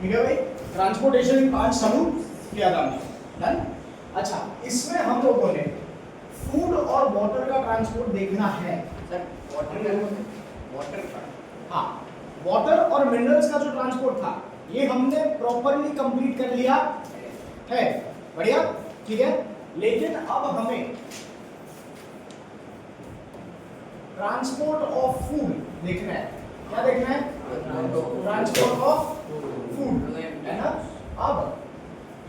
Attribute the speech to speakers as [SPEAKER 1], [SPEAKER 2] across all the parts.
[SPEAKER 1] ठीक है भाई, ट्रांसपोर्टेशन इन पांच समूह किया था हमने, डन। अच्छा, इसमें हम लोगों ने फूड और वाटर का ट्रांसपोर्ट देखना है
[SPEAKER 2] सर वाटर का
[SPEAKER 1] हाँ, वाटर और मिनरल्स का जो ट्रांसपोर्ट था ये हमने प्रॉपरली कंप्लीट कर लिया है, बढ़िया, ठीक है। लेकिन अब हमें ट्रांसपोर्ट ऑफ फूड देखना है। क्या देखना है? ट्रांसपोर्ट ऑफ फूड, है ना। अब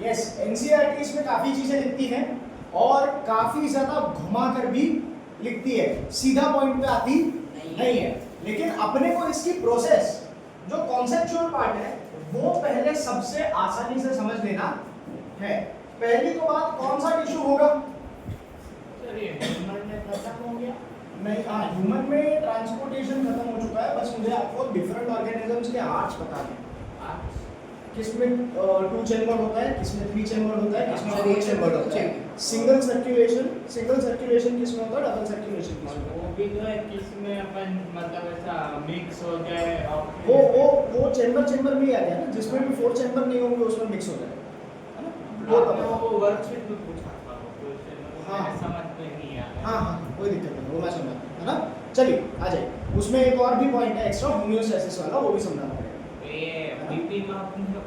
[SPEAKER 1] यस, एनसीईआरटी इसमें काफी चीजें लिखती हैं और काफी ज्यादा घुमा कर भी लिखती है, सीधा पॉइंट पे आती नहीं है। लेकिन अपने को इसकी प्रोसेस जो कॉन्सेप्चुअल पार्ट है वो पहले सबसे आसानी से समझ लेना है। पहली तो बात, कौन सा टिश्यू होगा?
[SPEAKER 3] ह्यूमन में खत्म हो गया
[SPEAKER 1] नहीं, हाँ, ह्यूमन में ट्रांसपोर्टेशन खत्म हो चुका है। बस मुझे आपको डिफरेंट ऑर्गेनिजम्स के आर्ट्स बता दें। किसमें 2 चैम्बर होता है, किसमें 3 चैम्बर होता है, किसमें 4 चैम्बर होता है। सिंगल सर्कुलेशन किसमें होता है, डबल सर्कुलेशन किसमें होता है?
[SPEAKER 3] वो भी जो है किसमें अपन मतलब ऐसा मिक्स हो जाए और
[SPEAKER 1] वो चैम्बर भी आ गया ना, जिसमें भी 4 चैम्बर नहीं होंगे उसमें मिक्स हो जाएगा, है ना।
[SPEAKER 3] वो वर्कशीट में पूछा था वो
[SPEAKER 1] हाँ।
[SPEAKER 3] समझ में नहीं आया।
[SPEAKER 1] हाँ, कोई दिक्कत नहीं, वो मैं समझा, है ना। चलिए आ जाइए, उसमें एक और भी पॉइंट है एक्स्ट्रा, होम्योस्टैसिस वाला, वो भी समझाना पड़ेगा।
[SPEAKER 3] ये बीपी मापने का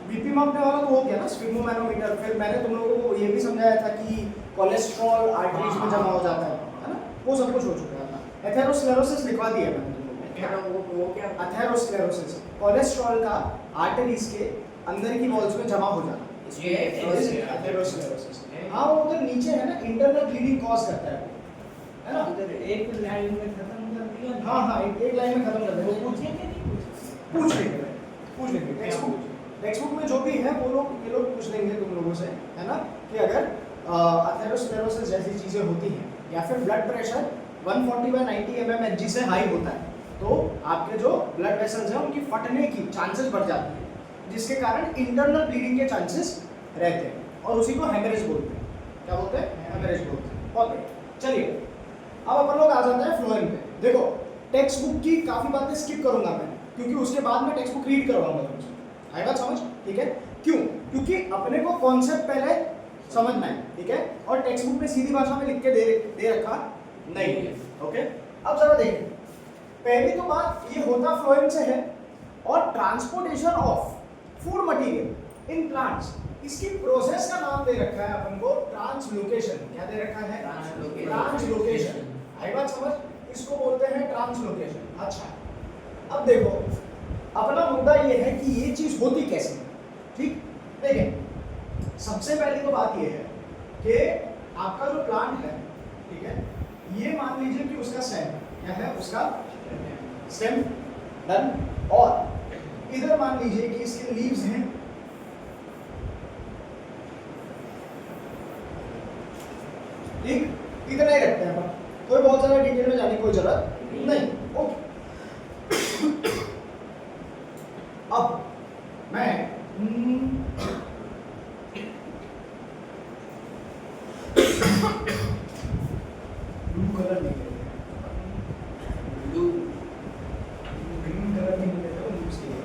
[SPEAKER 1] बीपी मापने वाला तो हो गया ना, स्फिग्मोमैनोमीटर। फिर मैंने तुम लोगों को ये भी समझाया था कि कोलेस्ट्रॉल आर्टरीज में जमा हो जाता है ना, वो सब कुछ हो चुका था। एथेरोस्क्लेरोसिस लिखवा दिया मैंने तुम लोगों को।
[SPEAKER 2] वो क्या
[SPEAKER 1] एथेरोस्क्लेरोसिस कोलेस्ट्रॉल का आर्टरीज के अंदर की वॉल्स में जमा हो जाना,
[SPEAKER 2] ये
[SPEAKER 1] एथेरोस्क्लेरोसिस। हाँ, वो उधर नीचे है ना, इंटरनल ब्लीडिंग कॉज करता है ना।
[SPEAKER 3] उधर एक लाइन में खत्म कर दिया।
[SPEAKER 1] हाँ, एक लाइन में खत्म कर देंगे।
[SPEAKER 3] वो पूछे कि नहीं
[SPEAKER 1] पूछ लेंगे टेक्स्ट बुक में जो भी है वो लोग, ये लोग पूछ लेंगे तुम लोगों से, है ना, कि अगर एथेरोस्क्लेरोसिस जैसी चीजें होती हैं या फिर ब्लड प्रेशर 140/90 mmHg से हाई होता है तो आपके जो ब्लड वेसल्स हैं उनकी फटने की चांसेस बढ़ जाती है, जिसके कारण इंटरनल ब्लीडिंग के चांसेस रहते हैं और उसी को हेमरेज बोलते हैं। क्या बोलते हैं? हेमरेज बोलते हैं। बहुत बढ़िया। चलिए अब अपन लोग आ जाते हैं फ्लोएम पे। देखो, टेक्स्ट बुक की काफी बातें स्किप करूंगा मैं, क्योंकि उसके बाद मैं टेक्स्ट बुक रीड करवाऊंगा तुमसे। आए बात समझ? ठीक है। क्यों? क्योंकि अपने को कॉन्सेप्ट पहले समझना है, ठीक है, और टेक्स्ट बुक में सीधी भाषा में लिख के दे रखा नहीं है। ओके, अब जरा देखें। पहली तो बात ये होता फ्लोएम से है, और transportation of food material in plants, इसकी प्रोसेस का नाम दे रखा है अपन को ट्रांसलोकेशन। क्या दे रखा है? ट्रांसलोकेशन। आई बात समझ? इसको बोलते हैं ट्रांसलोकेशन। अच्छा, अब देखो, अपना मुद्दा ये है कि ये चीज होती कैसे, ठीक। देखें, सबसे पहली तो बात ये है कि आपका जो प्लांट है, ठीक है, ये मान लीजिए कि उसका स्टेम क्या है, उसका स्टेम, डन। और इधर मान लीजिए कि इसके लीव्स हैं, ठीक। इतना ही रखते हैं अपन, कोई बहुत ज्यादा डिटेल में जाने की कोई जरूरत नहीं। ओके, अब मैं ब्लू कलर नहीं लेते, ग्रीन कलर नहीं लेते, वो यूज किया।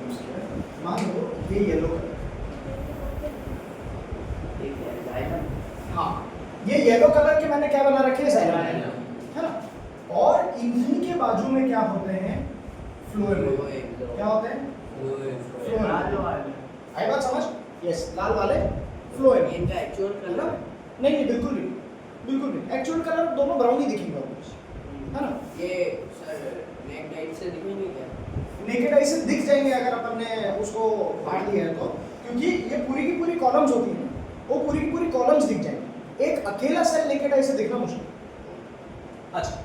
[SPEAKER 1] मान लो ये येलो कलर, हाँ, ये येलो कलर के मैंने क्या बना रखे हैं, है ना। और इन्हीं के बाजू में क्या होते हैं, फ्लोएम। क्या होते हैं? आई बात समझ? यस, लाल वाले फ्लोएम।
[SPEAKER 2] इनका एक्चुअल कलर
[SPEAKER 1] नहीं, बिल्कुल नहीं। एक्चुअल कलर दोनों ब्राउन ही दिखेंगे आपको, है ना।
[SPEAKER 2] ये सर नेक लाइट से दिखेंगे क्या?
[SPEAKER 1] नेकेड आई से दिख जाएंगे अगर अपन ने उसको फाड़ दिया है तो, क्योंकि ये पूरी की पूरी कॉलम्स होती हैं, वो पूरी की पूरी कॉलम्स दिख जाएंगे। एक अकेला सेल नेकेड आई से दिखना मुश्किल। अच्छा,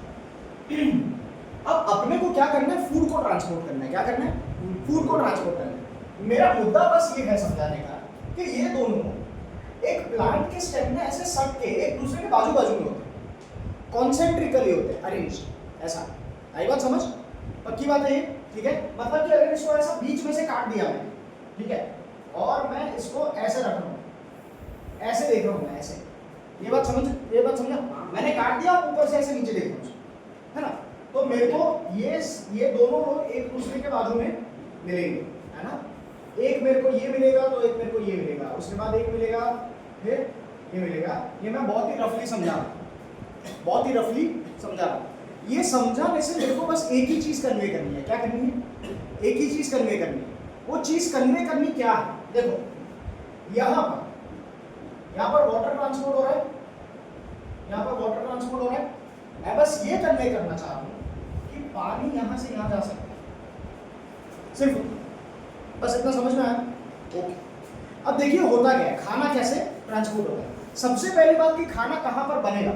[SPEAKER 1] अब अपने को क्या करना है, फूड को ट्रांसपोर्ट करना है। क्या करना है? फूड को ट्रांसपोर्ट करना है। मेरा मुद्दा बस ये है समझाने का कि ये दोनों एक प्लांट के स्टेम में ऐसे सट के एक दूसरे के बाजू बाजू में होते हैं, कॉन्सेंट्रिकली होते हैं, अरेंज, ऐसा। आई बात समझ? पक्की बात है ये, ठीक है। मतलब कि अगर इसको ऐसा बीच में से काट दिया मैंने, ठीक है, और मैं इसको ऐसे रख रहा हूँ, ऐसे देख रहा हूँ मैं, ऐसे, ये बात समझा? मैंने काट दिया, ऊपर से ऐसे नीचे देख रहा हूँ, है ना। तो मेरे को ये दोनों लोग एक दूसरे के बाजू में मिलेंगे, है ना। एक मेरे को ये मिलेगा तो एक मेरे को ये मिलेगा, उसके बाद एक मिलेगा, फिर ये मिलेगा। ये मैं बहुत ही रफली समझा रहा हूं, बहुत ही रफली समझा रहा हूं। ये समझाने से मेरे को बस एक ही चीज कन्वे करनी है। क्या करनी है? एक ही चीज कन्वे करनी है। वो चीज कन्वे करनी क्या है? देखो यहां पर वाटर ट्रांसपोर्ट हो रहा है, यहां पर वाटर ट्रांसपोर्ट हो रहा है। मैं बस ये कन्वे करना चाह रहा हूं कि पानी यहां से यहां जा सकता है, सिर्फ बस इतना समझ में आया? ओके। अब देखिए होता क्या है, खाना कैसे ट्रांसपोर्ट होता है। सबसे पहली बात कि खाना कहां पर बनेगा?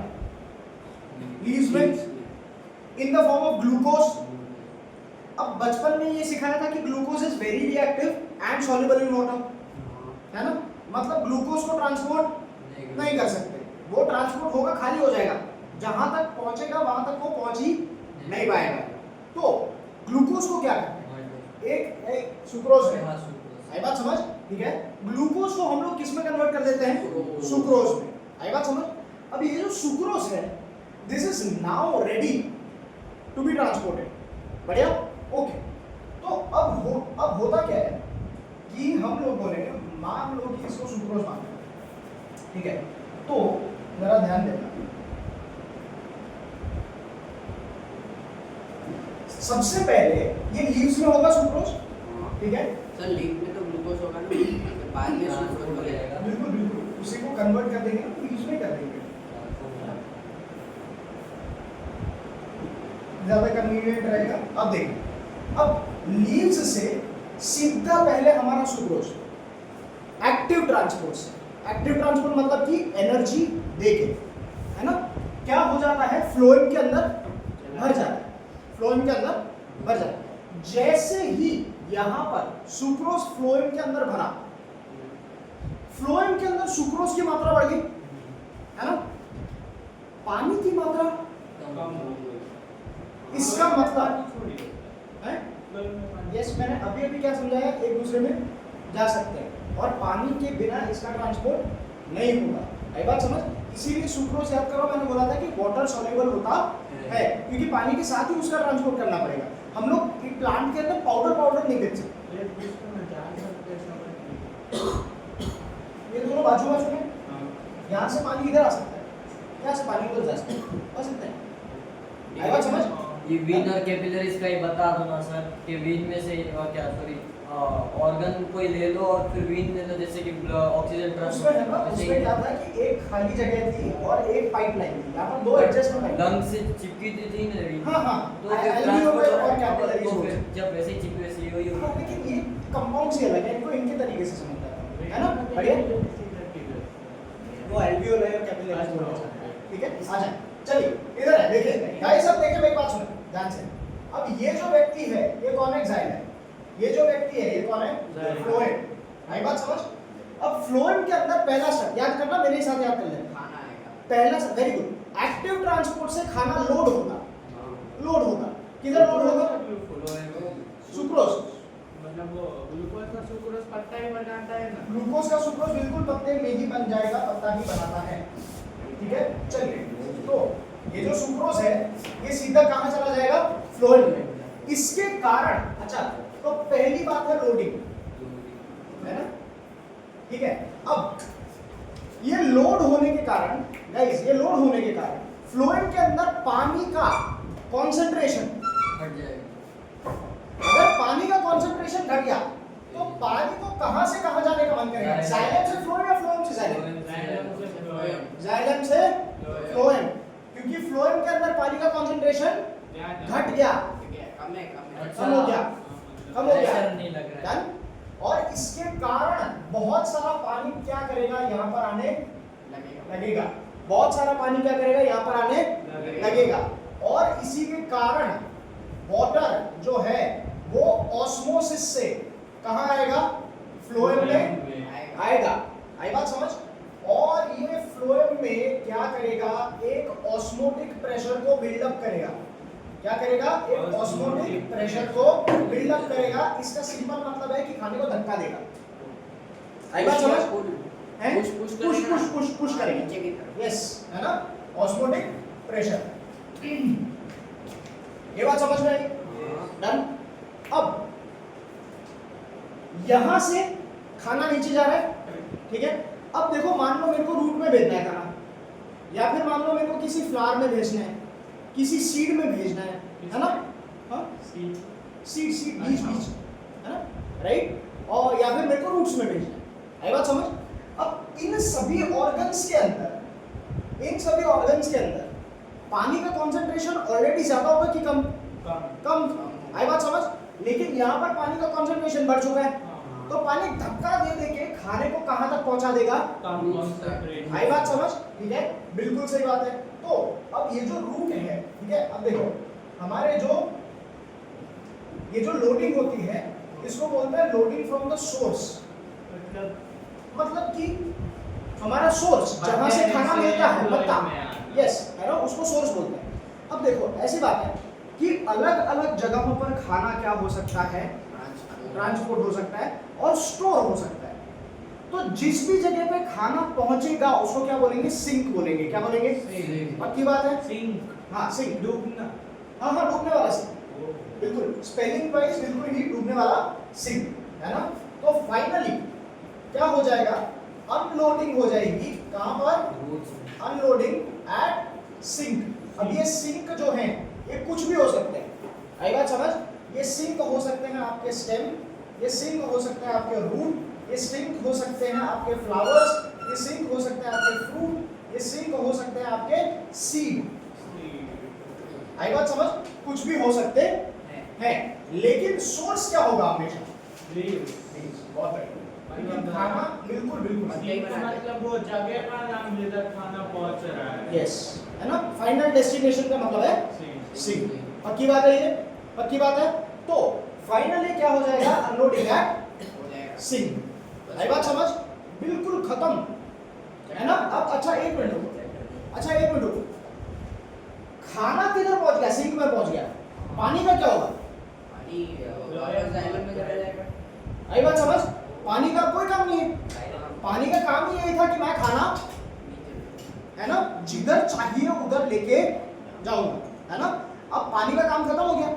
[SPEAKER 1] लीव्स में, in the form of glucose. अब बचपन में ये सिखाया था कि glucose is very reactive and soluble in water, है ना? मतलब ग्लूकोज को ट्रांसपोर्ट नहीं कर सकते, वो ट्रांसपोर्ट होगा खाली हो जाएगा, जहां तक पहुंचेगा वहां तक वो पहुंच ही नहीं पाएगा। तो ग्लूकोज को क्या करते हैं? एक सुक्रोज है, आई बात समझ? ठीक है, ग्लूकोज को हम लोग किस में कन्वर्ट कर देते हैं? सुक्रोज में, आई बात समझ? अब ये जो सुक्रोज है, this is now ready to be transported. बढ़िया, ओके। तो अब होता क्या है कि हम लोग बोलेंगे, मान लो कि इसको सुक्रोज मान लो, ठीक है? तो जरा ध्यान देना, सबसे पहले ये लीव्स में होगा सुक्रोज, ठीक है?
[SPEAKER 2] सर लीफ में तो ग्लूकोज होगा ना, फिर बाद में सुक्रोज हो जाएगा।
[SPEAKER 1] बिल्कुल बिल्कुल, उसी को कन्वर्ट कर देंगे ना, लीव्स में कर देंगे, ज्यादा कन्वीनियंट रहेगा। अब देखिए, अब लीव्स से सीधा पहले हमारा सुक्रोज एक्टिव ट्रांसपोर्ट से, एक्टिव ट्रांसपोर्ट मतलब कि एनर्जी देके, है ना? क्या हो जाता है? फ्लोएम के अंदर भर जाता है, फ्लोएम के अंदर भर जाता है। जैसे ही यहां पर सुक्रोज फ्लोएम के अंदर भरा, फ्लोएम के अंदर सुक्रोज की मात्रा बढ़ गई, है ना? पानी की मात्रा, इसका मतलब है, यस, मैंने अभी अभी क्या समझाया, एक दूसरे में जा सकते हैं और पानी के बिना इसका ट्रांसपोर्ट नहीं होगा। आई बात समझ? इसीलिए सुक्रोज याद करो, मैंने बोला था कि वाटर सॉल्युबल होता है, क्योंकि पानी के साथ ही उसका ट्रांसपोर्ट करना पड़ेगा। हम लोग प्लांट के अंदर पाउडर नहीं देख सकते, ये दोनों बाजू में, यहाँ से पानी इधर आ सकता है, यहाँ से पानी उधर जा सकता है, बस इतना है। आई बात समझ?
[SPEAKER 4] ये वीन और कैपिलरीज का ही बता दो ना सर, कि वीन में से क्या सॉरी ऑर्गन कोई ले लो और फिर वीन ले लो, जैसे कि ऑक्सीजन
[SPEAKER 1] उसमें है ना, उसमें क्या था कि एक खाली जगह थी और एक पाइपलाइन थी, यहाँ पर दो एडजस्टमेंट
[SPEAKER 4] लंग से चिपकी थी ना वीन।
[SPEAKER 1] हाँ हाँ,
[SPEAKER 4] तो फिर
[SPEAKER 1] एल्वियोलर और
[SPEAKER 4] ट्रांसपोर्ट
[SPEAKER 1] कैपिलरीज
[SPEAKER 4] तो
[SPEAKER 1] हो
[SPEAKER 4] फिर
[SPEAKER 1] गए।
[SPEAKER 4] जब वैसे ही चिपकी वैसे ही हुई
[SPEAKER 1] हाँ, लेकिन ये कंपाउंड से अलग है, इनको इनके तरीके से समझता है ना? बढ़िया, वो एल्वियोलर और कैपिलरीज बोलते हैं, ठीक है? आ जाए, चलिए इधर है, देखिए गाइस, सब देखिए, मेरी बात सुनो ध्यान से। अब ये जो व्यक्ति है, ये कौन है? जाइलम। ये जो व्यक्ति है, ये कौन है? फ्लोएम। आई बात समझ? अब फ्लोएम के अंदर पहला शब्द याद करना, मेरे साथ याद कर लेना।
[SPEAKER 2] खाना आएगा
[SPEAKER 1] पहला शब्द, वेरी गुड। एक्टिव ट्रांसपोर्ट से खाना लोड होगा, लोड होगा, किधर लोड होगा? सुक्रोज,
[SPEAKER 3] मतलब वो ग्लूकोज का सुक्रोज पत्ता ही बनाता है ना।
[SPEAKER 1] ग्लूकोज का सुक्रोज बिल्कुल पत्ते में ही बन जाएगा, पत्ता ही बनाता है, ठीक है? चलिए, तो ये जो सुक्रोज है, ये सीधा कहां चला जाएगा? फ्लोएम में। इसके कारण, अच्छा, तो पहली बात है लोडिंग, है ना? ठीक है? अब ये लोड होने के कारण, गाइस, ये लोड होने के कारण फ्लोएम के अंदर पानी का कंसंट्रेशन
[SPEAKER 4] हट जाएगा।
[SPEAKER 1] अगर पानी का कंसंट्रेशन घट गया तो पानी को कहां से कहां जाने का मन करेगा? जाइलम से फ्लोएम या फ्लोएम से जाइलम? जाइलम से फ्लोएम, क्योंकि फ्लोएम के अंदर पानी का कंसंट्रेशन घट गया,
[SPEAKER 2] कम है
[SPEAKER 1] कम हो गया, कम हो गया,
[SPEAKER 4] प्रेशर नहीं लग रहा है।
[SPEAKER 1] डन? और इसके कारण बहुत सारा पानी क्या करेगा? यहाँ पर आने लगेगा। बहुत सारा पानी क्या करेगा? यहाँ पर आने लगेगा। और इसी के कारण वाटर जो है वो ऑस्मोसिस से कहाँ आएगा? फ्लोएम में आएगा। आई बात समझ? और ये फ्लोएम में क्या करेगा? एक ऑस्मोटिक प्रेशर को बिल्डअप करेगा। क्या करेगा? एक ऑस्मोटिक प्रेशर को बिल्डअप करेगा। इसका सिंपल मतलब है कि खाने को धक्का देगा। आई बात समझ? हैं? पुश करेगा
[SPEAKER 2] नीचे की तरफ।
[SPEAKER 1] यस, है ना? Osmotic pressure. ये बात समझ में आई? डन? अब यहाँ से खाना नीचे जा रहा है, ठीक है। अब देखो मान लो मेरे को रूट में भेजना है खाना, या फिर मान लो मेरे को किसी फ्लावर में भेजना है, किसी सीड में भेजना है ना, हाँ सीड बीज है ना, राइट, और या फिर मेरे को रूट्स में भेजना है। आई बात समझ? अब इन सभी ऑर्गन्स के अंदर पानी का कॉन्सेंट्रेशन ऑलरेडी ज्यादा होगा कि कम? कम। आई बात समझ? लेकिन यहाँ पर पानी का कॉन्सेंट्रेशन बढ़ चुका है, तो पानी धक्का दे दे के खाने को कहाँ तक पहुँचा देगा? आई बात समझ? ठीक है, बिल्कुल सही बात है। तो अब ये जो रूट है, ठीक है, अब देखो हमारे ये जो लोडिंग होती है इसको बोलते हैं लोडिंग फ्रॉम द सोर्स। मतलब कि हमारा सोर्स जहां से खाना मिलता है, पत्ता, यस है ना, उसको सोर्स बोलते हैं। अब देखो ऐसी बात है कि अलग अलग जगहों पर खाना क्या हो सकता है? ट्रांसपोर्ट हो सकता है और स्टोर हो सकता है। तो जिस भी जगह पे खाना पहुंचेगा उसको क्या बोलेंगे? सिंक बोलेंगे। क्या बोलेंगे? पक्की बात है?
[SPEAKER 3] सिंक।
[SPEAKER 1] हाँ सिंक,
[SPEAKER 3] डूबना।
[SPEAKER 1] हाँ डूबने वाला सिंक, बिल्कुल स्पेलिंग वाइज बिल्कुल ही डूबने वाला सिंक, है ना। तो फाइनली क्या हो जाएगा? अनलोडिंग हो जाएगी कहां पर? Unloading at sink. अब ये सिंक जो है ये कुछ भी हो सकते हैं। आई बात समझ? ये सिंक हो सकते हैं आपके स्टेम, ये सिंक हो सकते हैं आपके रूट, ये सिंक हो सकते हैं आपके फ्लावर्स, ये सिंक हो सकते हैं आपके फ्रूट, ये सिंक हो सकते हैं आपके सीड। आई बात समझ? कुछ भी हो सकते हैं, लेकिन सोर्स क्या होगा हमेशा? बहुत बढ़िया। खाना बिल्कुल
[SPEAKER 3] मतलब वो जगह का नाम जिधर खाना पहुंच रहा है।
[SPEAKER 1] यस, है ना, फाइनल डेस्टिनेशन का मतलब है सिंक। पक्की बात है, ये पक्की बात है। तो फाइनली क्या हो जाएगा? Unloading at sink. आई बात समझ? बिल्कुल खत्म, है ना। अब अच्छा एक मिनट रुको, खाना किधर पहुंच गया? सिंक में पहुंच गया। पानी का क्या होगा? आई बात समझ? पानी का कोई काम नहीं है। पानी का काम ही यही था कि मैं खाना, है ना, जिधर चाहिए उधर लेके जाऊंगा, है ना। अब पानी का काम खत्म हो गया।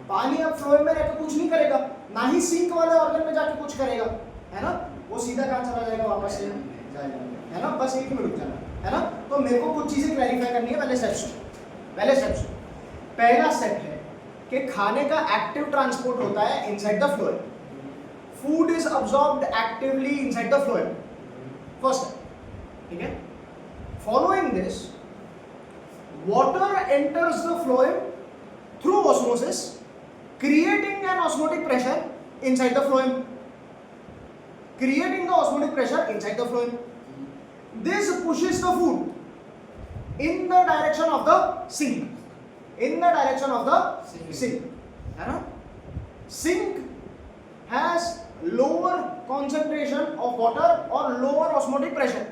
[SPEAKER 1] पानी अब फ्लोएम में रहकर कुछ नहीं करेगा, ना ही सिंक वाले ऑर्गन में जाके कुछ करेगा, है ना। वो सीधा कहाँ चला जाएगा? वापस से जाएगा, है ना। बस एक मिनट जाना, है ना। तो मेरे को कुछ चीजें क्लैरिफाई करनी है पहले स्टेप से। पहला स्टेप है कि खाने का एक्टिव ट्रांसपोर्ट होता है inside the phloem. Food is absorbed actively inside the phloem, first step, ठीक है। Following this, water enters the phloem through osmosis, creating an osmotic pressure inside the phloem. This pushes the food in the direction of the sink. है ना? Sink has lower concentration of water or lower osmotic pressure.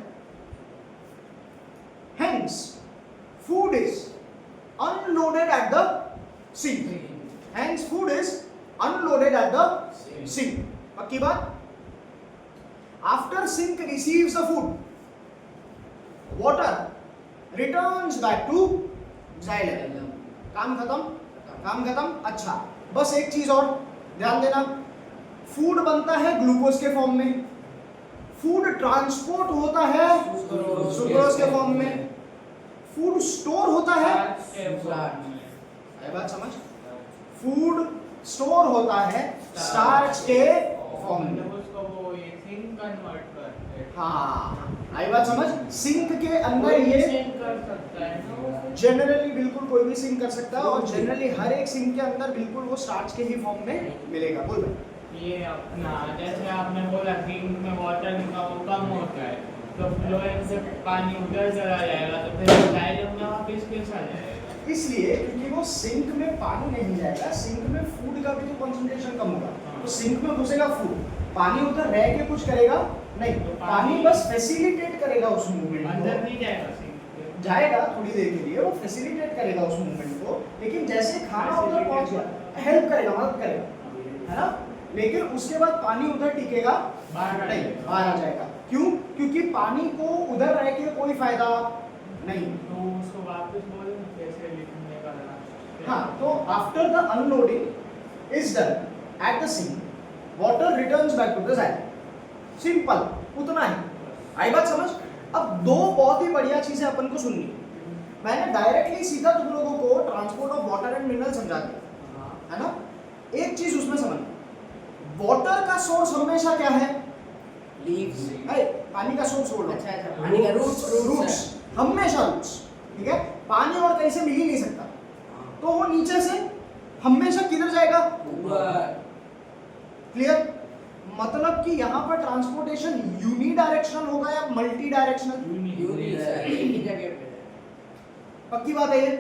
[SPEAKER 1] Hence, food is unloaded at the sink. पक्की बात? After sink receives the food, water returns back to xylem. काम खत्म। अच्छा, बस एक चीज और ध्यान देना, फूड बनता है ग्लूकोज के फॉर्म में, फूड ट्रांसपोर्ट होता है सुक्रोज के फॉर्म में, फूड स्टोर होता है, बात समझ? फूड स्टोर होता है स्टार्च के फॉर्म में। हाँ, आई बात समझ? सिंक के अंदर ये जनरली बिल्कुल कोई भी सिंक कर सकता है, और जनरली हर एक सिंक के अंदर बिल्कुल वो स्टार्च के ही फॉर्म में मिलेगा। बोल भाई।
[SPEAKER 3] ये अपना जैसे आपने बोला सिंक में वाटर का वो कम होता है, तो फ्लोएम से पानी उधर चला जाएगा, तो फिर जाइलम में वापस कैसा जाएगा?
[SPEAKER 1] इसलिए क्योंकि वो सिंक में पानी नहीं जाएगा, सिंक में फूड का भी तो कंसंट्रेशन कम होगा, तो सिंक में घुसेगा फूड, पानी उधर रह के कुछ करेगा नहीं, तो पानी बस फैसिलिटेट करेगा उस मूवमेंट को।
[SPEAKER 3] अंदर नहीं जाएगा सिंक,
[SPEAKER 1] जाएगा थोड़ी देर के लिए, वो फैसिलिटेट करेगा उस मूवमेंट को, लेकिन जैसे खाना उधर पहुंच गया हेल्प करेगा, मदद करेगा, है ना। लेकिन उसके बाद पानी उधर टिकेगा नहीं, बाहर आ जाएगा। क्यों? क्योंकि पानी को उधर रह के कोई फायदा नहीं।
[SPEAKER 3] तो उसको वापस बोलो कैसे लिखने का।
[SPEAKER 1] हाँ, तो after the unloading is done at the sink, water returns back to the side, simple, उतना ही। आई बात समझ? अब दो बहुत ही बढ़िया चीजें अपन को सुननी है। मैंने डायरेक्टली सीधा तुम लोगों को transport of water and mineral समझा दिया, है ना? एक चीज उसमें समझ, वाटर का सोर्स हमेशा क्या है?
[SPEAKER 2] लीव्स।
[SPEAKER 1] अरे पानी का सोर्स बोल रहा हूं।
[SPEAKER 2] अच्छा पानी का
[SPEAKER 1] रूट्स, हमेशा रूट्स, ठीक है? पानी और कहीं से मिल ही नहीं सकता, तो वो नीचे से हमेशा किधर जाएगा? क्लियर? मतलब कि यहाँ पर ट्रांसपोर्टेशन यूनी डायरेक्शनल होगा या मल्टी डायरेक्शनल?
[SPEAKER 2] एक ही जगह पे।
[SPEAKER 1] पक्की बात है ये?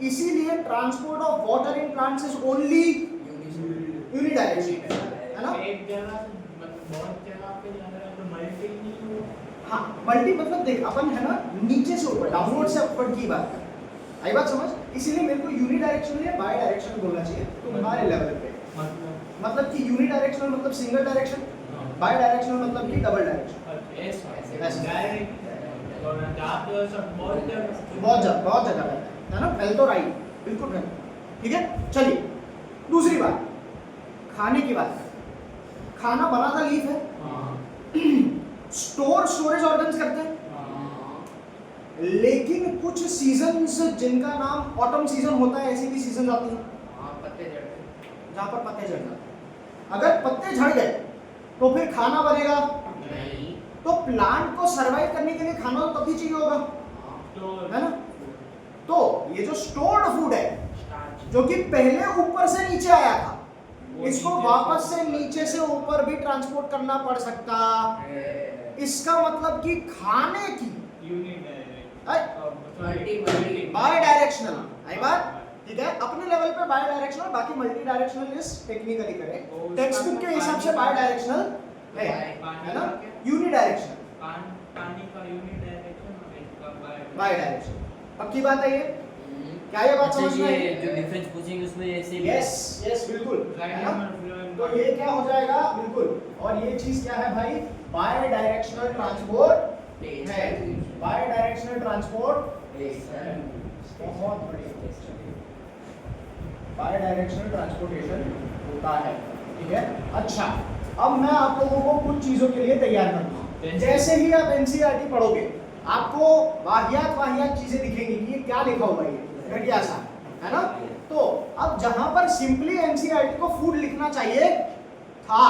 [SPEAKER 1] इसीलिए transport of water in plants is only unidirectional, है ना?
[SPEAKER 3] एक जगह मतलब बहुत जगह पे जाना है तो मल्टी नहीं हो।
[SPEAKER 1] हाँ, मल्टी मतलब देख अपन है ना नीचे से ऊपर, डाउनवर्ड से अपवर्ड की बात है। आई बात समझ? इसीलिए मेरे को यूनी डायरेक्शनल या बाई डायरेक्शनल बोलना चाहिए तुम्हारे लेवल पे। मतलब कि यूनी डायरेक्शनल मतलब सिंगल डायरेक्शन, बाई डायरेक्शनल मतलब कि डबल डायरेक्शन।
[SPEAKER 3] ऐसे डायरेक्ट और आप सब
[SPEAKER 1] बहुत जगह रहता है ना? पहले तो राइट, बिल्कुल राइट, ठीक है? चलिए दूसरी बात, खाने की बात। खाना बना था लीफ है, स्टोरेज ऑर्गन्स करते हैं, लेकिन कुछ सीजन्स जिनका नाम ऑटम सीजन होता है, ऐसी भी सीजन आती है
[SPEAKER 2] पत्ते झड़ते हैं।
[SPEAKER 1] जहाँ पर पत्ते झड़ जाते हैं। अगर पत्ते झड़ गए तो फिर खाना बनेगा
[SPEAKER 2] नहीं।
[SPEAKER 1] तो प्लांट को सरवाइव करने के लिए खाना तो तभी चाहिए होगा,
[SPEAKER 3] तो
[SPEAKER 1] है ना? तो ये जो स्टोर्ड फूड है
[SPEAKER 2] स्टार्च।
[SPEAKER 1] जो कि पहले ऊपर से नीचे आया था, इसको वापस से नीचे से ऊपर भी ट्रांसपोर्ट करना पड़ सकता। इसका मतलब कि खाने की बाय डायरेक्शनल, आई बात, ठीक है? अपने लेवल पे बाय डायरेक्शनल, बाकी multi directional is technically correct. Text book के हिसाब से बाय डायरेक्शनल है ना? यूनी डायरेक्शनल,
[SPEAKER 3] पानी का यूनिट डायरेक्शन और इसका
[SPEAKER 1] बाय डायरेक्शन। पक्की बात है ये? क्या ये बात समझ में आई?
[SPEAKER 4] ये जो डिफरेंस पूछेंगे उसमें ऐसे भी
[SPEAKER 1] यस यस बिल्कुल, है ना? तो ये क्या हो जाएगा? बिल्कुल। और ये चीज क्या है भाई? बाय डायरेक्शनल ट्रांसपोर्ट है। बाय डायरेक्शनल ट्रांसपोर्ट बहुत बढ़िया, बाय डायरेक्शनल ट्रांसपोर्टेशन होता है, ठीक है? अच्छा, अब मैं आप लोगों को कुछ चीजों के लिए तैयार करता हूँ। जैसे ही आप एनसीईआरटी पढ़ोगे आपको वाहियात चीजें दिखेंगी कि ये क्या लिखा हुआ है, घटिया सा, है ना? तो अब जहां पर सिंपली एनसीईआरटी को फूड लिखना चाहिए था,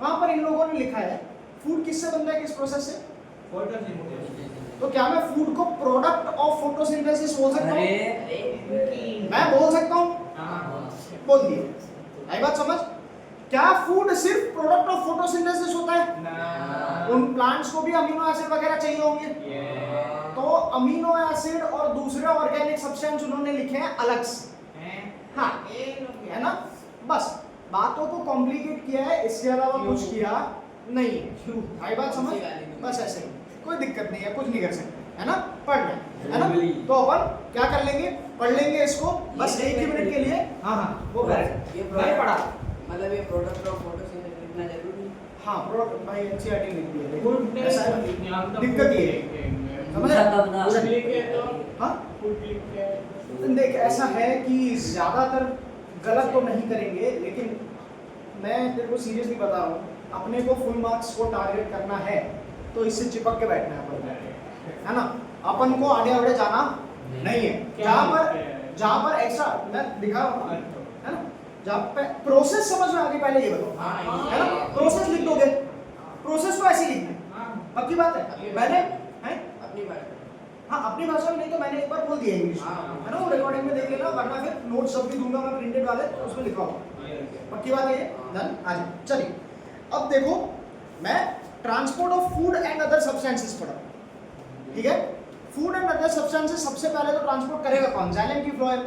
[SPEAKER 1] वहां पर इन लोगों ने लिखा है फूड किससे बनता है, किस प्रोसेस से? तो क्या मैं फूड को प्रोडक्ट ऑफ फोटोसिंथेसिस बोल सकता हूँ? मैं बोल सकता हूँ, बोल दिया। आई बात समझ? क्या फूड सिर्फ प्रोडक्ट ऑफ फोटोसिंथेसिस होता है? उन प्लांट्स को भी अमीनो एसिड वगैरह चाहिए होंगे, तो अमीनो एसिड और दूसरे ऑर्गेनिक सब्सटेंस उन्होंने लिखे हैं अलग से, हाँ, है ना? बस बातों को कॉम्प्लिकेट किया है, इसके अलावा कुछ किया नहीं है। आई बात समझ? बस ऐसे ही, कोई दिक्कत नहीं है, कुछ नहीं कर सकते, है ना? पढ़ना है ना? तो अपन क्या कर लेंगे, पढ़ लेंगे इसको बस एक ही मिनट के लिए। हाँ हाँ वो करेक्ट, नहीं पढ़ा
[SPEAKER 2] मतलब ये प्रोडक्ट ऑफ फोटोसिंथेसिस लिखना जरूरी है।
[SPEAKER 1] हाँ, प्रोडक्ट भाई एनसीईआरटी लिख दिया,
[SPEAKER 3] फूड
[SPEAKER 1] देखो ऐसा है, दिक्कत ये है, समझ
[SPEAKER 4] पूरा
[SPEAKER 1] रहे?
[SPEAKER 4] कब ना
[SPEAKER 3] फूड लिखे तो
[SPEAKER 1] हाँ
[SPEAKER 3] फूड लिखे
[SPEAKER 1] देख, ऐसा है कि ज्यादातर गलत तो नहीं करेंगे, लेकिन मैं तेरे को सीरियसली बता रहा हूँ, अपने को फुल मार्क्स को टारगेट करना है तो इससे चिपक के बैठना है अपन, है ना? अपन को आगे आगे जाना नहीं है। जहाँ पर एक्स्ट्रा मैं दिखा रहा हूँ, है ना? जहाँ पे प्रोसेस समझ में आ गई, पहले ये बताओ, है ना? प्रोसेस लिख दोगे, प्रोसेस को ऐसे लिखना है, पक्की बात है? मैंने हैं
[SPEAKER 2] अपनी बात।
[SPEAKER 1] हाँ अपनी भाषा में, नहीं तो मैंने एक बार बोल दिया इंग्लिश, है ना? वो रिकॉर्डिंग में देख लेना, वरना फिर नोट्स सब भी दूंगा मैं प्रिंटेड वाले, तो उसमें लिखा होगा। पक्की बात है ये? डन? आ जाए, चलिए अब देखो, मैं transport of food and other substances पढ़ा, ठीक है? फूड एंड अदर सब्सटेंसेस सबसे पहले तो ट्रांसपोर्ट करेगा कौन? जाइलम की फ्लोएम।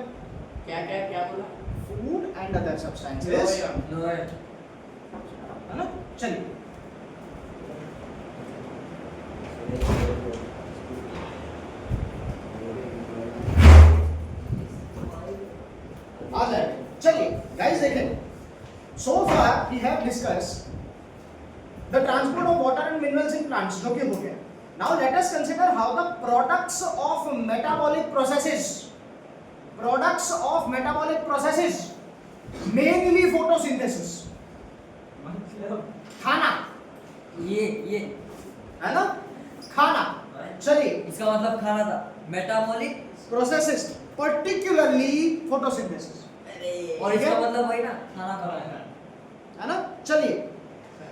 [SPEAKER 2] क्या बोला?
[SPEAKER 1] Food and other substances,
[SPEAKER 4] lower
[SPEAKER 1] है ना? चलिए आ जाए, चलिए गाइस देखें, so far we have discussed the transport of water and minerals in plants, जो कि हो गया। Now let us consider how the products of metabolic processes, mainly photosynthesis, खाना,
[SPEAKER 4] ये
[SPEAKER 1] है ना, खाना। चलिए,
[SPEAKER 4] इसका मतलब खाना था, मेटाबॉलिक।
[SPEAKER 1] प्रोसेसेस पर्टिकुलरली फोटोसिंथेसिस,
[SPEAKER 4] और इसका मतलब वही ना, खाना बनाना।
[SPEAKER 1] है ना। चलिए,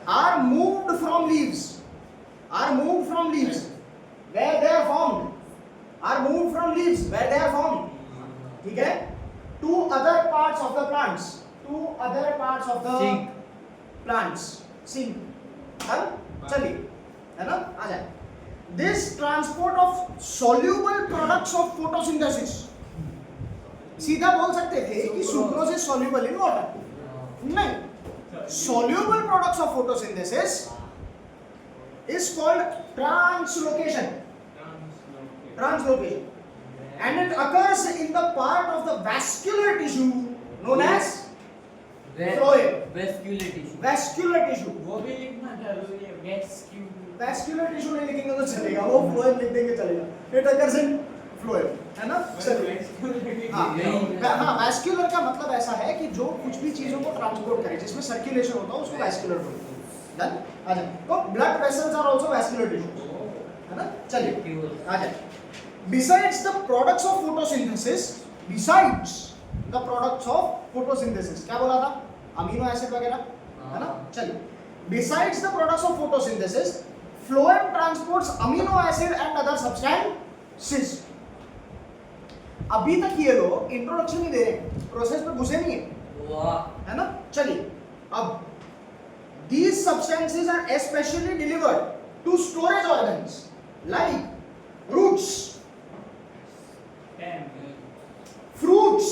[SPEAKER 1] are moved from leaves, where they are formed, are moved from leaves where they are formed, ठीक है, to other parts of the plants,
[SPEAKER 4] Sink.
[SPEAKER 1] plants, sink, चलिए, है ना, आ जाए। This transport of soluble products of photosynthesis, सीधा बोल सकते थे कि sucrose is soluble in water, नहीं, soluble products of photosynthesis is called translocation, and it occurs in the part of the vascular tissue known as phloem. vascular tissue,
[SPEAKER 3] वो भी लिखना जरूरी है, वेस्क्यू।
[SPEAKER 1] vascular tissue नहीं लिखेंगे तो चलेगा, वो phloem लिख देंगे चलेगा, it occurs in phloem, है ना। चलिए, हाँ, vascular का मतलब ऐसा है कि जो कुछ भी चीजों को ट्रांसपोर्ट करे, जिसमें सर्कुलेशन होता है, उसको vascular बोलते हैं। डन, आ जाए। तो blood vessels are also vascular tissues, है ना। चलिए, आ जाए। Besides the products of photosynthesis, क्या बोला था, अमीनो एसिड वगैरह, है ना। चलिए, besides the products of photosynthesis, phloem transports amino acid and other substances. अभी तक ये लोग इंट्रोडक्शन ही दे रहे हैं, प्रोसेस पे घुसे नहीं है, है ना। चलिए, अब these substances are especially delivered to storage organs like roots, fruits,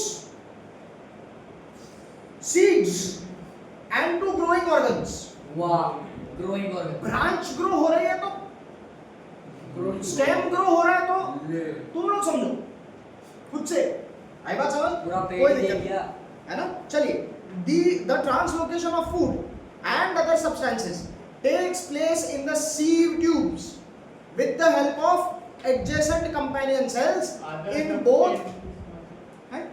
[SPEAKER 1] seeds and to growing organs.
[SPEAKER 4] Growing organ,
[SPEAKER 1] branch grow हो रही है तो, स्टेम ग्रो हो रहा है तो, तुम लोग समझो खुद से, आई बात समझ,
[SPEAKER 4] पूरा
[SPEAKER 1] कोई
[SPEAKER 4] पेट दे
[SPEAKER 1] दिक्कत
[SPEAKER 4] दिया,
[SPEAKER 1] है ना। चलिए, the translocation of food and other substances takes place in the sieve tubes with the help of adjacent companion cells in both, हैं?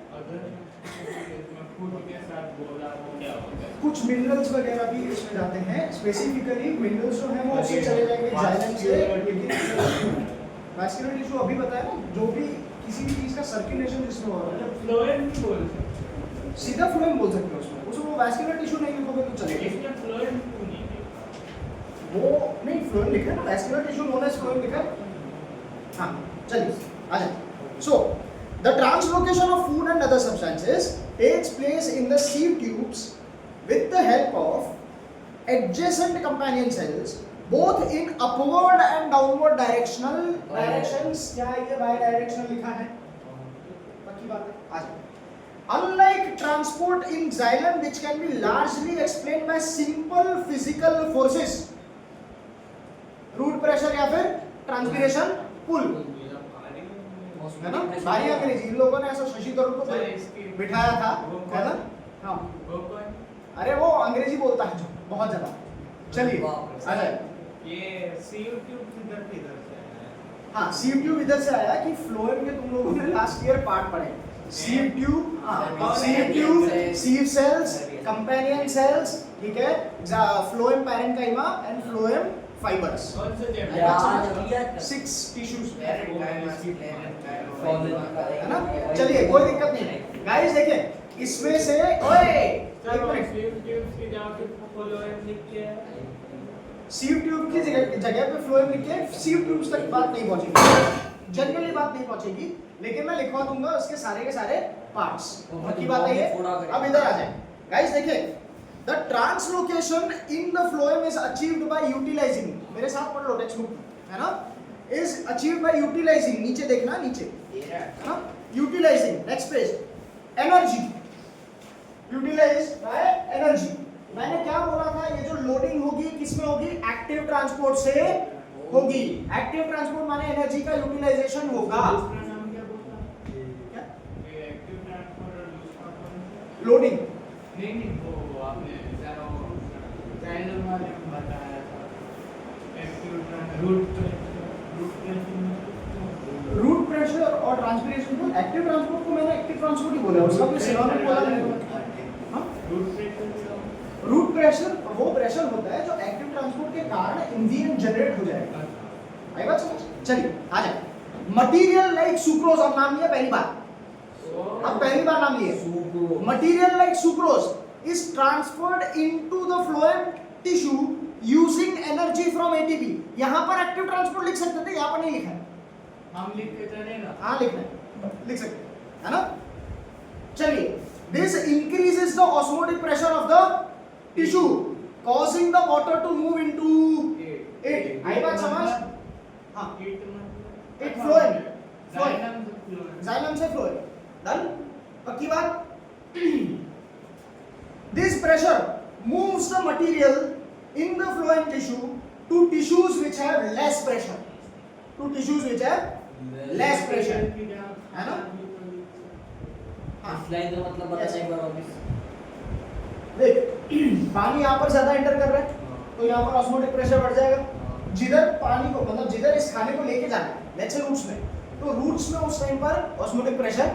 [SPEAKER 3] फूड के साथ बोला वो क्या होता है?
[SPEAKER 1] कुछ मिनरल्स वगैरह भी इसमें जाते हैं, स्पेसिफिकली मिनरल्स जो हैं वो उससे चले जाएंगे जाइलम से। वैस्कुलर टिश्यू अभी बताया ना, जो भी किसी भी चीज का सर्कुलेशन जिसमें हो रहा है,
[SPEAKER 3] फ्लोएम बोल सकते हैं।
[SPEAKER 1] सीधा फ्लोएम बोल सकते हो उसमें, उसको वैस्कुलर टिश्यू नहीं लिखोगे तो चलेगा।
[SPEAKER 3] इसमें फ्लोएम क्यों नहीं है?
[SPEAKER 1] वो नहीं, फ्लोएम लिखा है ना, vascular tissue known as phloem लिखा है। हाँ, चलिए, आ जाए। सो the translocation of food and other substances takes place in the sieve tubes with the help of adjacent companion cells both in upward and downward directional directions। क्या है ये bidirectional लिखा है, पक्की बात है, आ जाए। Unlike transport in xylem which can be largely explained by simple physical forces, root pressure या फिर transpiration pull, है ना। भारी अंग्रेजी, इन लोगों ने ऐसा शशि थरूर को बिठाया था, है ना। हाँ,
[SPEAKER 3] वो कौन?
[SPEAKER 1] अरे वो अंग्रेजी बोलता है जो बहुत ज्यादा। चलिए, आ जाए।
[SPEAKER 3] ये सीयू ट्यूब किधर से आया है?
[SPEAKER 1] हाँ, सीव ट्यूब इधर से आया कि फ्लोएम के तुम लोगों ने लास्ट ईयर पार्ट पढ़े। सीव ट्यूब, हाँ, sieve tube, sieve cells, companion cells, ठीक है, phloem parenchyma and phloem fibres,
[SPEAKER 3] कौन से चैप्टर?
[SPEAKER 1] 6 टिश्यूज, है
[SPEAKER 4] है
[SPEAKER 1] ना। चलिए, कोई दिक्कत नहीं गाइस। देखिए, इसमें से ओए
[SPEAKER 3] चलो सीयू ट्यूब की जगह पे फ्लोएम लिख के
[SPEAKER 1] सीव ट्यूब की जगह पे फ्लोएम लिख के सीव ट्यूब्स तक बात नहीं पहुंचेगी, जनरली बात नहीं पहुंचेगी, लेकिन मैं लिखवा दूंगा उसके सारे के सारे पार्ट्स। की बात है ये। अब इधर आ जाए गाइस, देखिए, the translocation in the phloem is achieved by utilising, मेरे साथ पढ़ लो टेक्स्ट बुक, है ना। इज अचीव्ड बाय यूटिलाइजिंग, नीचे देखना, नीचे, है ना, utilising, next page, energy, utilise by energy. मैंने क्या बोला था, ये जो लोडिंग होगी किसमें होगी, एक्टिव ट्रांसपोर्ट से होगी। एक्टिव ट्रांसपोर्ट माने एनर्जी का यूटिलाइजेशन होगा।
[SPEAKER 3] दूसरा नाम क्या बोलता?
[SPEAKER 1] क्या?
[SPEAKER 3] ये एक्टिव ट्रांसपोर्ट और दूसरा कौन सा?
[SPEAKER 1] लोडिंग,
[SPEAKER 3] नहीं वो आपने जाइलम वाले में बताया था, एक्टिव
[SPEAKER 1] रूट प्रेशर और ट्रांसपिरेशन को एक्टिव ट्रांसपोर्ट को मैंने एक्टिव ट्रांसपोर्ट ही बोला, उसका कोई सिनोनिम बोला नहीं। हां,
[SPEAKER 3] रूट प्रेशर
[SPEAKER 1] रूट प्रेशर वो प्रेशर होता है जो एक्टिव ट्रांसपोर्ट के कारण इन दी एंड जनरेट हो जाएगा। आई बात समझ? चलिए आ जाए। मटीरियल लाइक सुक्रोज, अब नाम लिया पहली बार, अब पहली बार नाम लिए। Material like sucrose is transferred into the phloem tissue using energy from ATP. यहां पर एक्टिव ट्रांसपोर्ट लिख सकते थे, यहां पर नहीं लिखा है।
[SPEAKER 3] हम लिख के चलेगा।
[SPEAKER 1] हाँ लिखना है, लिख सकते हैं, है ना? चलिए, this increases the osmotic pressure of the tissue causing the water to move into it। आई बात समझ? हाँ, it flowing, xylem से flowing, done? पक्की बात? This pressure moves the material in the flowing tissue to tissues which have less pressure, to tissues which have less pressure, है ना? हाँ,
[SPEAKER 4] इस लाइन का मतलब बता एक बार वापस।
[SPEAKER 1] देख पानी यहाँ पर ज्यादा एंटर कर रहा है तो यहाँ पर ऑस्मोटिक प्रेशर बढ़ जाएगा। जिधर पानी को मतलब जिधर इस खाने को लेके जाना है लेट्स से रूट्स में, तो रूट्स में उस टाइम पर ऑस्मोटिक प्रेशर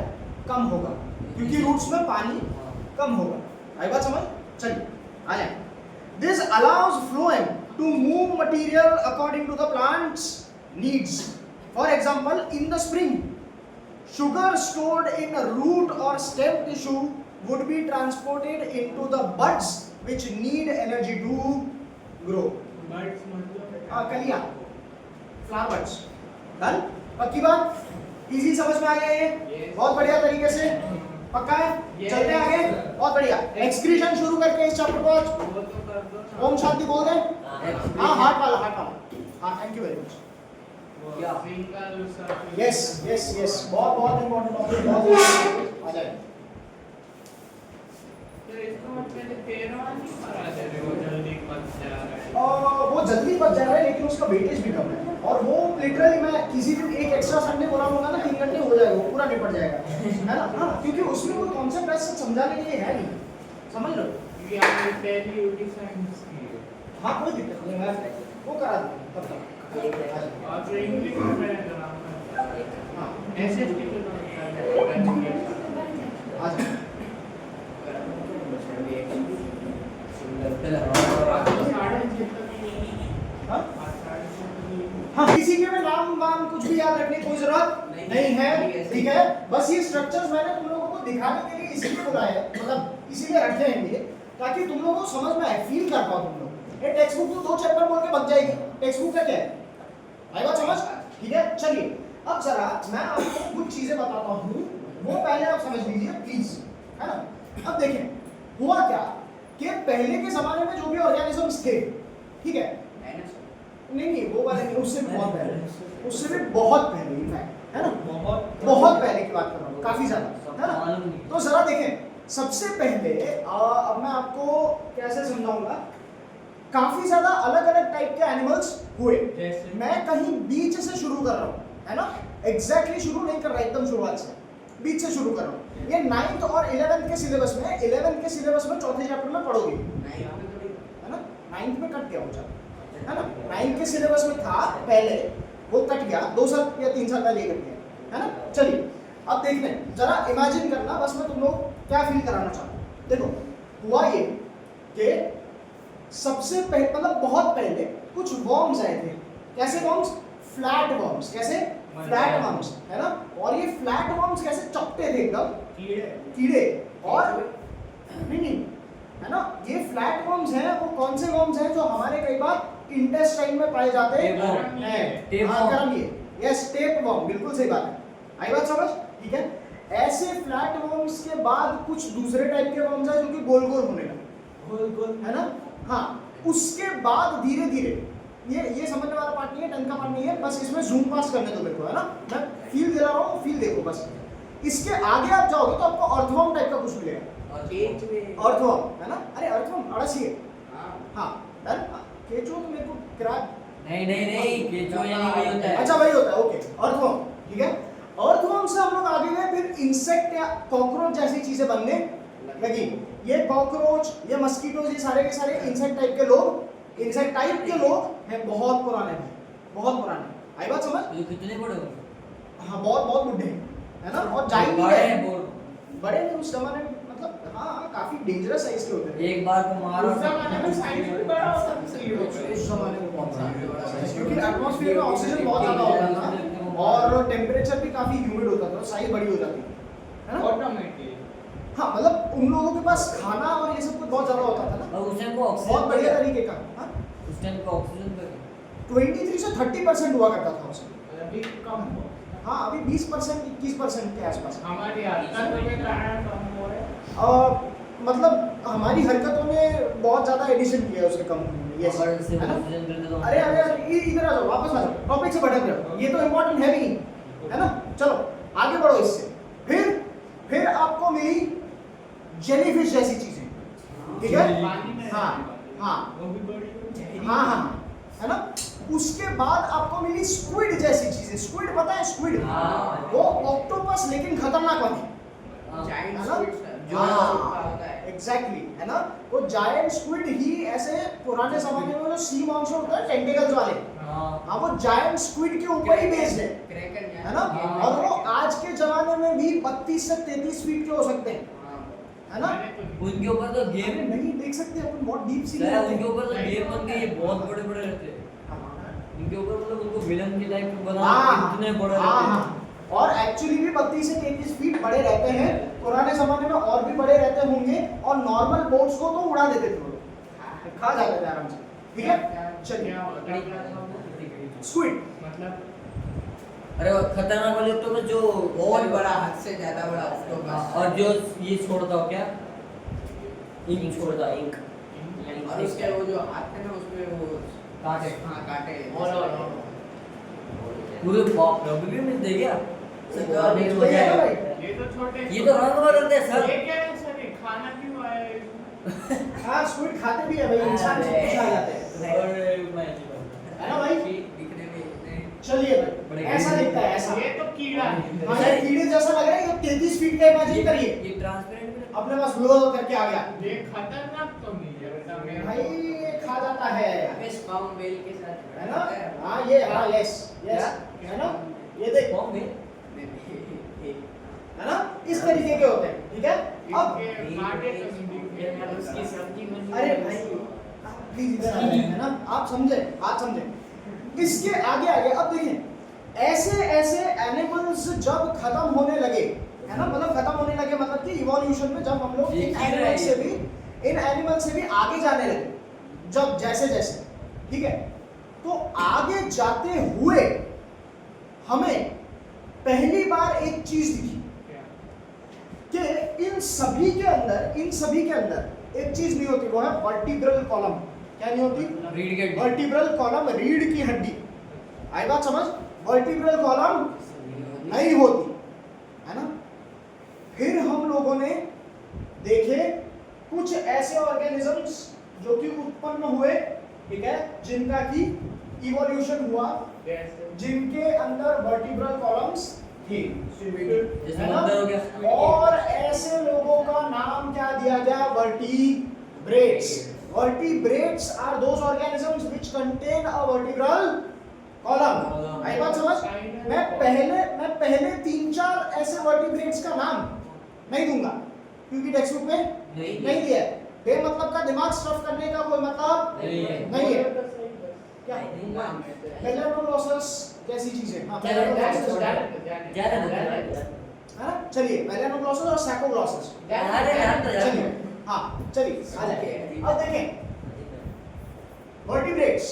[SPEAKER 1] कम होगा क्योंकि रूट्स में पानी कम होगा। आई बात समझ? चलिए आ जाए। This allows phloem to move material according to the plant's needs. For example in the spring sugar stored in a root or stem tissue would be transported into the buds which need energy to grow।
[SPEAKER 3] Birds मतलब
[SPEAKER 1] कलियां, flower buds. Done? पक्की बात? Easy समझ में आ गया ये?
[SPEAKER 3] Yes।
[SPEAKER 1] बहुत बढ़िया तरीके से पक्का है?
[SPEAKER 3] Yes।
[SPEAKER 1] चलते हैं आगे। बहुत बढ़िया। एक्सक्रीशन शुरू करके इस चैप्टर को आज
[SPEAKER 3] वो तो कर दो ना।
[SPEAKER 1] ओम शांति बोल दें। हाँ हार्ट वाला हाँ थैंक यू वेरी मच।
[SPEAKER 3] वो single circle.
[SPEAKER 1] Yes yes yes बहुत बहुत इंपॉर्टेंट टॉपिक, बहुत आ जाए।
[SPEAKER 3] तो इसको मत पहले 13वां नहीं करा दे रहे हो, जल्दी मत जा रहा है।
[SPEAKER 1] वो जल्दी बच जा रहा है लेकिन उसका वेटेज भी कम है और वो लिटरली मैं किसी दिन एक एक्स्ट्रा संडे बोला होगा ना 3 घंटे हो जाएगा, वो पूरा निपट जाएगा, है ना? हाँ क्योंकि उसमें कोई कॉन्सेप्ट ऐसा समझाने के लिए है नहीं, समझ लो।
[SPEAKER 3] क्योंकि आपने पहली यूटी साइंस की है
[SPEAKER 1] हाँ कोई दिक्कत नहीं, मैं वो करा दूंगा तब तक।
[SPEAKER 3] और फिर इंग्लिश में मैं कराऊंगा।
[SPEAKER 1] हाँ
[SPEAKER 3] एसएसटी को तो
[SPEAKER 1] आ जाओ। हाँ हाँ किसी के भी नाम वाम कुछ भी याद रखने की कोई जरूरत नहीं है, ठीक है? बस ये स्ट्रक्चर्स मैंने तुम लोगों को दिखाने के लिए इसीलिए बुलाया है, मतलब इसीलिए रखे हैं ये ताकि तुम लोगों को समझ में आए, फील कर पाओ तुम लोग। ये टेक्स्ट बुक तो 2 चैप्टर बोल के बच जाएगी, टेक्स्ट बुक का क्या है? आई बात समझ? ठीक है चलिए अब जरा मैं आपको कुछ चीजें बताता हूँ, वो पहले आप समझ लीजिए प्लीज, है ना? अब देखें हुआ क्या कि पहले के जमाने में जो भी ऑर्गेनिजम्स थे, ठीक है? नहीं वो वाले नहीं, उससे भी बहुत पहले, उससे भी बहुत पहले इनफैक्ट, है ना? बहुत पहले की बात कर रहा हूँ, काफी ज्यादा, है ना? तो जरा देखें सबसे पहले अब मैं आपको कैसे समझाऊंगा, काफी ज्यादा अलग अलग टाइप के एनिमल्स हुए।
[SPEAKER 3] जैसे?
[SPEAKER 1] मैं कहीं बीच से शुरू कर रहा हूँ, है ना? एग्जैक्टली शुरू नहीं कर रहा एकदम शुरुआत से, बीच से शुरू कर रहा हूँ। ये 9th और 11th के सिलेबस में, 11th के सिलेबस में चौथे चैप्टर में पढ़ोगे, है ना? 9th में कट गया वो चैप्टर, है ना? 9th के सिलेबस में था पहले, वो कट गया 2 साल या 3 साल पहले कट गया, है ना? चलिए अब देखते हैं, जरा इमेजिन करना, बस मैं तुम लोग क्या फील कराना चाहता हूँ। देखो हुआ ये कि सबसे पहले मतलब बहुत पहले कुछ वर्म्स आए थे। कैसे वर्म्स? Flat worms. कैसे? फ्लैट वर्म्स, है ना? और ये फ्लैट वर्म्स कैसे चपटे थे एकदम, कीड़े। और नहीं है ना, ये फ्लैट वर्म्स हैं, वो कौन से वर्म्स हैं जो हमारे कई बार इंटेस्टाइन में पाए जाते हैं? हाँ कराइए, यस टेप वर्म, बिल्कुल सही बात है। आई बात समझ? ठीक है। ऐसे फ्लैट वर्म्स के बाद कुछ दूसरे टाइप के वर्म्स हैं जो कि गोल गोल होने लगे, है ना? हाँ उसके बाद धीरे धीरे ये समझने वाला पार्ट नहीं है, टन का पार्ट नहीं है, बस इसमें जूम पास करने दो मेरे को, है ना? मैं फील दे रहा हूँ, फील देखो बस। इसके आगे आप जाओगे तो आपको अर्थवर्म टाइप का कुछ मिलेगा, अर्थवर्म, है ना? अरे अर्थवर्म अड़सी है, हाँ डन। केचो तो मेरे को क्रैब
[SPEAKER 4] नहीं केचो यानी वही होता है।
[SPEAKER 1] अच्छा वही होता है, ओके अर्थवर्म, ठीक है। अर्थवर्म से हम लोग आगे गए, फिर इंसेक्ट या कॉकरोच जैसी चीजें बनने लगी। ये कॉकरोच, ये मस्कीटोज, ये सारे के सारे इंसेक्ट टाइप के लोग, इंसेक्ट टाइप के लोग हैं, बहुत पुराने हैं, बहुत पुराने। आई बात समझ?
[SPEAKER 4] ये कितने बड़े होंगे?
[SPEAKER 1] हाँ बहुत बहुत बुढ़े हैं, है ना? और जाएंगे
[SPEAKER 4] बड़े हैं बहुत।
[SPEAKER 1] बड़े नहीं उस जमाने में, मतलब हाँ काफी काफी डेंजरस साइज के होते थे।
[SPEAKER 4] एक बार को मारा
[SPEAKER 3] उस जमाने में साइज भी बड़ा होता था सीओ का।
[SPEAKER 1] उस जमाने में बहुत था, क्योंकि एटमॉस्फेयर में ऑक्सीजन बहुत ज्यादा होता था और टेम्परेचर भी काफी ह्यूमिड होता था, साइज बड़ी हो जाती थी, है ना?
[SPEAKER 3] ऑटोमेटिक।
[SPEAKER 1] हाँ, मतलब उन लोगों के पास खाना और ये सब कुछ बहुत ज्यादा होता था ना,
[SPEAKER 4] और उस टाइम को
[SPEAKER 1] बहुत
[SPEAKER 4] ऑक्सीजन
[SPEAKER 1] बढ़िया तरीके का। हाँ,
[SPEAKER 4] उस टाइम को ऑक्सीजन पे
[SPEAKER 1] 23 से 30% हुआ करता था उसमें।
[SPEAKER 3] अभी कम हो।
[SPEAKER 1] हाँ, अभी 20% 21% के आसपास।
[SPEAKER 3] हमारी हरकतों के कारण कम हो रहा है।
[SPEAKER 1] मतलब हमारी हरकतों ने बहुत ज्यादा एडिशन किया है उसके कम होने में, yes,
[SPEAKER 4] और से
[SPEAKER 1] है ना?
[SPEAKER 4] ऑक्सीजन पे तो
[SPEAKER 1] अरे अरे अरे, इधर आ जाओ, वापस आ जाओ, टॉपिक से भटक रहे हो, ये तो इम्पोर्टेंट है भी नहीं, है ना? चलो आगे बढ़ो इससे। फिर आपको मिली जेलीफिश जैसी चीजें, ठीक है?
[SPEAKER 3] पानी में
[SPEAKER 1] हाँ,
[SPEAKER 3] रहने वाली।
[SPEAKER 1] हाँ,
[SPEAKER 3] वो भी बड़ी
[SPEAKER 1] हाँ, है ना? उसके बाद आपको मिली स्क्विड जैसी चीजें। स्क्विड पता है? स्क्विड
[SPEAKER 4] हाँ।
[SPEAKER 1] वो ऑक्टोपस लेकिन खतरनाक वाली,
[SPEAKER 2] जाइंट
[SPEAKER 1] है ना?
[SPEAKER 2] स्क्विड जो
[SPEAKER 1] हाँ,
[SPEAKER 2] होता है।
[SPEAKER 1] एग्जैक्टली, है ना? वो जायंट स्क्विड ही ऐसे पुराने जमाने में जो सी मॉन्स्टर होता है टेंटेकल्स वाले, हाँ, वो जायंट स्क्विड के ऊपर ही बेस्ड
[SPEAKER 2] क्रैकन
[SPEAKER 1] है ना?
[SPEAKER 4] हाँ।
[SPEAKER 1] और वो आज के जमाने में भी 32 से 33 फीट के हो सकते हैं, है ना?
[SPEAKER 4] उनके ऊपर तो
[SPEAKER 1] अरे
[SPEAKER 4] गेम
[SPEAKER 1] नहीं देख सकते अपन, बहुत डीप सी
[SPEAKER 4] है, उनके ऊपर तो गेम बन के ये बहुत बड़े बड़े रहते हैं। उनके ऊपर मतलब उनको विलन की टाइप बना के इतने बड़े रहते हैं।
[SPEAKER 1] और एक्चुअली भी 32 से 33 फीट बड़े रहते हैं। पुराने जमाने में और भी बड़े रहते होंगे, और नॉर्मल बोट्स को तो उड़ा देते थे वो लोग, खा जाते थे आराम से, ठीक है? चलिए, स्क्विड
[SPEAKER 3] मतलब
[SPEAKER 4] अरे वो खतरनाक वाले तो जो
[SPEAKER 2] बहुत बड़ा, हद से ज्यादा बड़ा ऑक्टोपस।
[SPEAKER 4] और जो ये छोड़ता हो क्या इंक छोड़ता इंक
[SPEAKER 2] और उसके वो जो हाथ है ना, उसमें वो
[SPEAKER 4] काटे
[SPEAKER 2] हाँ काटे।
[SPEAKER 3] और
[SPEAKER 4] पूरे बाप रे अभी भी मिलते हैं क्या
[SPEAKER 2] और
[SPEAKER 4] नेक्स्ट
[SPEAKER 1] तो ये है
[SPEAKER 4] मजा
[SPEAKER 1] भाई।
[SPEAKER 4] है
[SPEAKER 3] ये तो छोटे
[SPEAKER 4] ये तो रंग बदलते हैं सर
[SPEAKER 3] ये क्या है सर? ये खाना क्यों आया है इसमें?
[SPEAKER 1] हाँ, स्क्विड खाते भी है भाई, इंसान से कुछ आ जाते हैं,
[SPEAKER 4] अरे मैं नहीं
[SPEAKER 1] है ना भाई?
[SPEAKER 2] दिखने में इतने
[SPEAKER 1] चलिए भाई,
[SPEAKER 4] बड़े
[SPEAKER 1] ऐसा दिखता है, ऐसा।
[SPEAKER 3] ये तो कीड़ा है।
[SPEAKER 1] हाँ, ये कीड़े जैसा लग रहा है, ये 33 फीट का इमेजिन करिए,
[SPEAKER 4] ये ट्रांसपेरेंट भी
[SPEAKER 1] अपने पास ब्लो करके आ गया।
[SPEAKER 3] ये खतरनाक तो नहीं है बेटा मेरा।
[SPEAKER 1] भाई ये खा जाता है,
[SPEAKER 2] हमें स्पाउन वेल के साथ
[SPEAKER 1] है ना? हाँ ये, हाँ, यस यस, है ना? ये देख,
[SPEAKER 4] कौन भी
[SPEAKER 1] है ना? इस तरीके के होते हैं, ठीक है? अब
[SPEAKER 3] इसके कांटे तो नहीं दिखते हैं।
[SPEAKER 4] उसकी सब्जी बनी
[SPEAKER 1] अरे भाई, आप प्लीज इधर आ जाइए, है ना? आप समझे, बात समझे। इसके आगे आगे अब देखें, ऐसे ऐसे एनिमल्स जब खत्म होने लगे, है ना? मतलब खत्म होने लगे मतलब कि इवोल्यूशन में जब हम लोग
[SPEAKER 4] ये
[SPEAKER 1] इन
[SPEAKER 4] कीड़ा
[SPEAKER 1] एनिमल
[SPEAKER 4] है।
[SPEAKER 1] से भी आगे जाने लगे, जब जैसे जैसे, ठीक है? तो आगे जाते हुए हमें पहली बार एक चीज दिखी कि इन सभी के अंदर एक चीज नहीं होती, वो है वर्टिब्रल कॉलम। क्या नहीं होती?
[SPEAKER 4] रीड के
[SPEAKER 1] वर्टिब्रल कॉलम, रीढ़ की हड्डी। आई बात समझ? वर्टिब्रल कॉलम नहीं होती, है ना? फिर हम लोगों ने देखे कुछ ऐसे ऑर्गेनिजम्स जो कि उत्पन्न हुए, ठीक है, जिनका की इवोल्यूशन हुआ, जिनके अंदर वर्टिब्रल कॉलम्स थी,
[SPEAKER 4] जैसे
[SPEAKER 1] है ना?
[SPEAKER 4] बंदर हो गया
[SPEAKER 1] और ऐसे लोगों का नाम क्या दिया गया? Vertebrates. Vertebrates are those organisms which contain a vertebral column. आई बात समझ? मैं पहले 3-4 ऐसे vertebrates का नाम नहीं दूंगा, क्योंकि टेक्स्ट बुक में नहीं दिया है। बेमतलब का दिमाग स्टफ करने का कोई मतलब नहीं है। क्या? मेलानोग्लोसस जैसी चीजें, हाँ, मेलानोग्लोसस, है ना? चलिए, मेलानोग्लोसस और सैकोग्लोसस। चलिए, हाँ, चलिए आ जाइए। अब देखें, वर्टिब्रेट्स,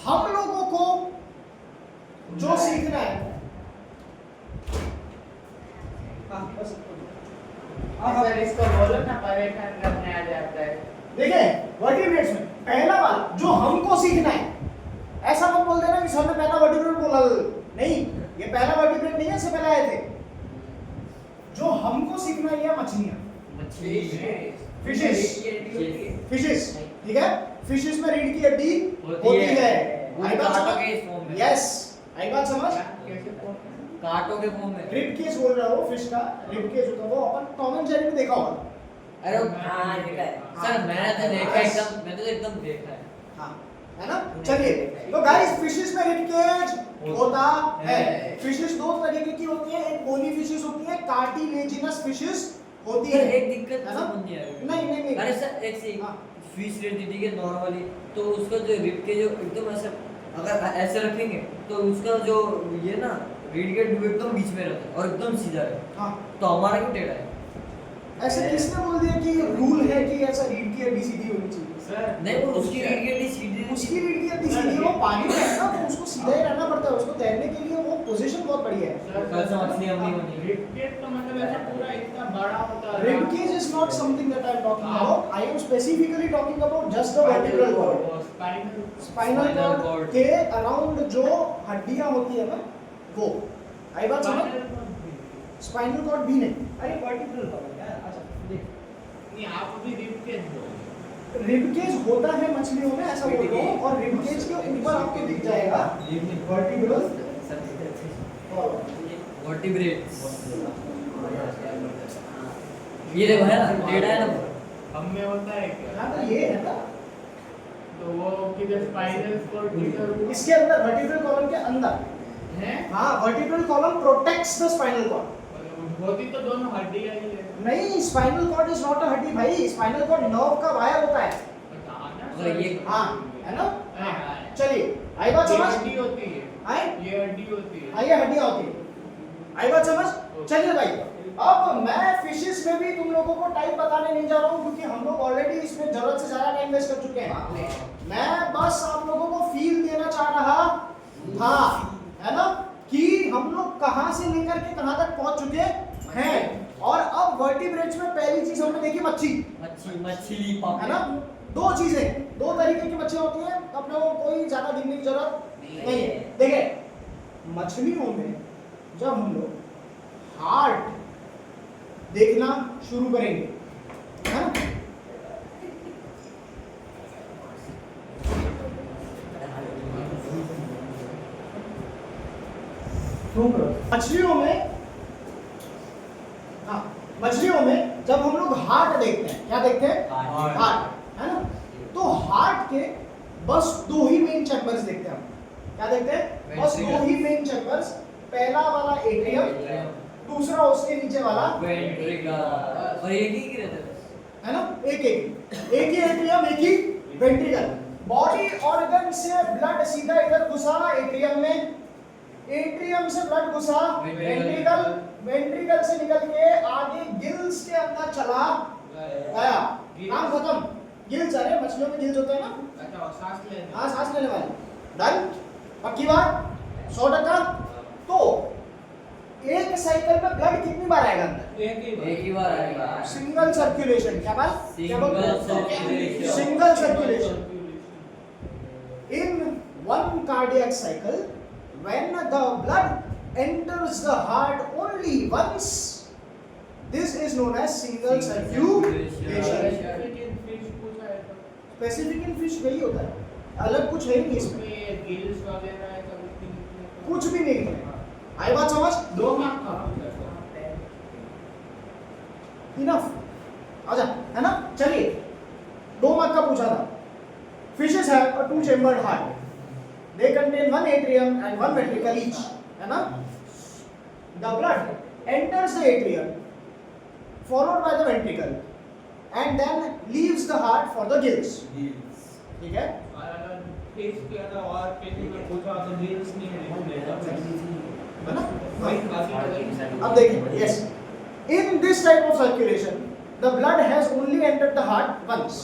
[SPEAKER 1] हम लोगों को जो सीखना है,
[SPEAKER 3] सर इसको बोलो ना, परेशान करने आ जाता है।
[SPEAKER 1] देखें वर्टिब्रेट्स में पहला वाला जो हमको सीखना है, ऐसा मत बोल देना कि सर ने पहला वर्टिब्रेट बोला, नहीं, ये पहला वर्टिब्रेट नहीं है, इससे पहले आए थे। जो हमको सीखना है ये मछलियां, फिशेस, ठीक है? फिशेस में रीढ़ की हड्डी होती है। आई बात समझ? यस, आई बात समझ?
[SPEAKER 4] कांटों के मुंह में
[SPEAKER 1] रिब केस बोल रहा हूँ, फिश का रिब केस होता है, वो अपन टॉम एंड जेरी में देखा होगा।
[SPEAKER 4] अरे हाँ देखा है सर, मैंने तो देखा है एकदम, मैंने तो एकदम देखा है।
[SPEAKER 1] हाँ, है ना? चलिए, तो गाइस फिशेस में रिब केज होता है। फिशेस दो तरीके की होती है, एक बोनी फिशेस होती है, कार्टिलेजिनस फिशेस होती
[SPEAKER 4] सर
[SPEAKER 1] है।
[SPEAKER 4] एक दिक्कत
[SPEAKER 1] है ना?
[SPEAKER 4] समझ नहीं आ रही।
[SPEAKER 1] नहीं।
[SPEAKER 4] अरे सर एक से
[SPEAKER 1] हाँ।
[SPEAKER 4] फिश रहती थी कि नॉर्मली, तो उसका जो रिब के जो एकदम ऐसे अगर ऐसे रखेंगे तो उसका जो ये ना रीड के डू एकदम बीच में रहता है और एकदम सीधा है,
[SPEAKER 1] हाँ,
[SPEAKER 4] तो हमारा क्यों टेढ़ा है?
[SPEAKER 1] ऐसे किसने बोल दिया कि रूल है कि ऐसा रीड की हड्डी सीधी होनी चाहिए?
[SPEAKER 3] सर
[SPEAKER 4] नहीं वो उसकी रीड के लिए सीधी
[SPEAKER 1] उसकी रीड की हड्डी सीधी है, वो पानी में है ना, तो उसको सीधा ही रहना पड़ता है, उसको तैरने के लिए वो पोजीशन बहुत बढ़िया है।
[SPEAKER 4] कल से मछली हम नहीं बनी।
[SPEAKER 3] रिबकेज तो मतलब ऐसा पूरा इतना बड़ा होता है।
[SPEAKER 1] Rib cage is not something that I am talking about. I am specifically talking about just the vertebral cord.
[SPEAKER 3] Spinal
[SPEAKER 1] spinal
[SPEAKER 4] Spinal
[SPEAKER 1] cord
[SPEAKER 4] cord.
[SPEAKER 1] के अराउंड जो हड्डियां होती है ना, वो आई बात समझ? स्पाइनल कॉर्ड भी नहीं, अरे वर्टिब्रल कॉर्ड यार। अच्छा देख,
[SPEAKER 3] नहीं आप अभी रिबकेज बोल
[SPEAKER 1] रिब केज होता है मछलियों में, ऐसा बोल रहा हूँ, और रिब केज के ऊपर आपको दिख जाएगा वर्टिब्रल कॉर्ड।
[SPEAKER 4] वर्टिब्रेट्स ये देखो है ना, टेढ़ा है ना।
[SPEAKER 3] हम में होता है क्या?
[SPEAKER 1] हाँ, तो ये है ना,
[SPEAKER 3] तो वो किधर स्पाइनल कॉर्ड किधर
[SPEAKER 1] इसके अंदर वर्टिब्रल कॉलम के अंदर।
[SPEAKER 3] है?
[SPEAKER 1] हाँ, vertebral column protects the spinal cord.
[SPEAKER 3] होती तो दोनों हड्डियां ही है।
[SPEAKER 1] नहीं, spinal cord is not a हड्डी भाई, स्पाइनल कॉर्ड नर्व का वायर होता है।
[SPEAKER 4] अगर ये
[SPEAKER 1] हाँ, है ना?
[SPEAKER 3] हाँ।
[SPEAKER 1] चलिए, आई बात
[SPEAKER 3] ये
[SPEAKER 1] समझ?
[SPEAKER 3] हड्डी होती है।
[SPEAKER 1] आए?
[SPEAKER 3] ये हड्डी होती है।
[SPEAKER 1] आइए, हड्डियां होती है। आई बात समझ? चलिए भाई, अब मैं फिशेस में भी तुम लोगों को टाइप बताने नहीं जा रहा हूँ, क्योंकि हम लोग ऑलरेडी इसमें जरूरत से ज्यादा टाइम वेस्ट कर चुके हैं। मैं बस आप लोगों को फील देना चाह रहा था, है ना, कि हम लोग कहाँ से लेकर के कहाँ तक पहुंच चुके हैं। और अब वर्टिब्रेट्स में पहली चीज हमने देखी मच्छी,
[SPEAKER 4] मछली
[SPEAKER 1] है ना। दो चीजें, दो तरीके की मछलियां होती हैं, अपने को कोई ज्यादा गिनने की जरूरत नहीं है। देखिए, मछलियों में जब हम लोग हार्ट देखना शुरू करेंगे, है ना, मछलियों में, हाँ, मछलियों में जब हम लोग हार्ट देखते हैं, क्या देखते हैं?
[SPEAKER 4] हार्ट।
[SPEAKER 1] हार्ट, है ना। तो हार्ट के बस दो ही मेन चैम्बर्स देखते हैं हम। क्या देखते हैं? बस दो ही मेन चैम्बर्स। पहला वाला एट्रियम, दूसरा उसके नीचे वाला
[SPEAKER 4] वेंट्रिकल, और एक ही रहता है बस।
[SPEAKER 1] है ना, एक ही एट्रियम, एक ही वेंट्रिकल। बॉडी ऑर्गन से ब्लड सीधा इधर घुसा एट्रियम में, एट्रियम से ब्लड घुसा वेंट्रिकल, वेंट्रिकल से निकल के आगे गिल्स के अंदर चला गया, काम खत्म। गिल्स, अरे मछलियों में गिल्स होते हैं ना,
[SPEAKER 3] अच्छा सांस लेना।
[SPEAKER 1] हाँ, सांस लेने वाले। डन, पक्की बात, 100%। तो एक साइकिल में ब्लड कितनी बार आएगा अंदर?
[SPEAKER 3] एक ही
[SPEAKER 4] बार आएगा।
[SPEAKER 1] Single circulation. क्या बात?
[SPEAKER 4] Circulation.
[SPEAKER 1] Single circulation. In one cardiac cycle, when the blood enters the heart only once, this is known as single circulation. Specific in fish वही होता है, अलग कुछ है ही नहीं इसमें,
[SPEAKER 3] इसमें गिल्स वगैरह है सब
[SPEAKER 1] कुछ भी नहीं है। आई बात समझ?
[SPEAKER 3] दो मार्क का
[SPEAKER 1] इनफ, आजा, है ना। चलिए, 2 मार्क का पूछा था। Fishes have a two-chambered heart. They contain one atrium and one ventricle each, है ना। The blood enters the atrium, followed by the ventricle, and then leaves the heart for the gills. ठीक है?
[SPEAKER 3] और अगर fish के अगर और पेटी में पूछा तो गिल्स नहीं
[SPEAKER 1] है ना?
[SPEAKER 3] है।
[SPEAKER 1] अब देखिए, yes. In this type of circulation, the blood has only entered the heart once.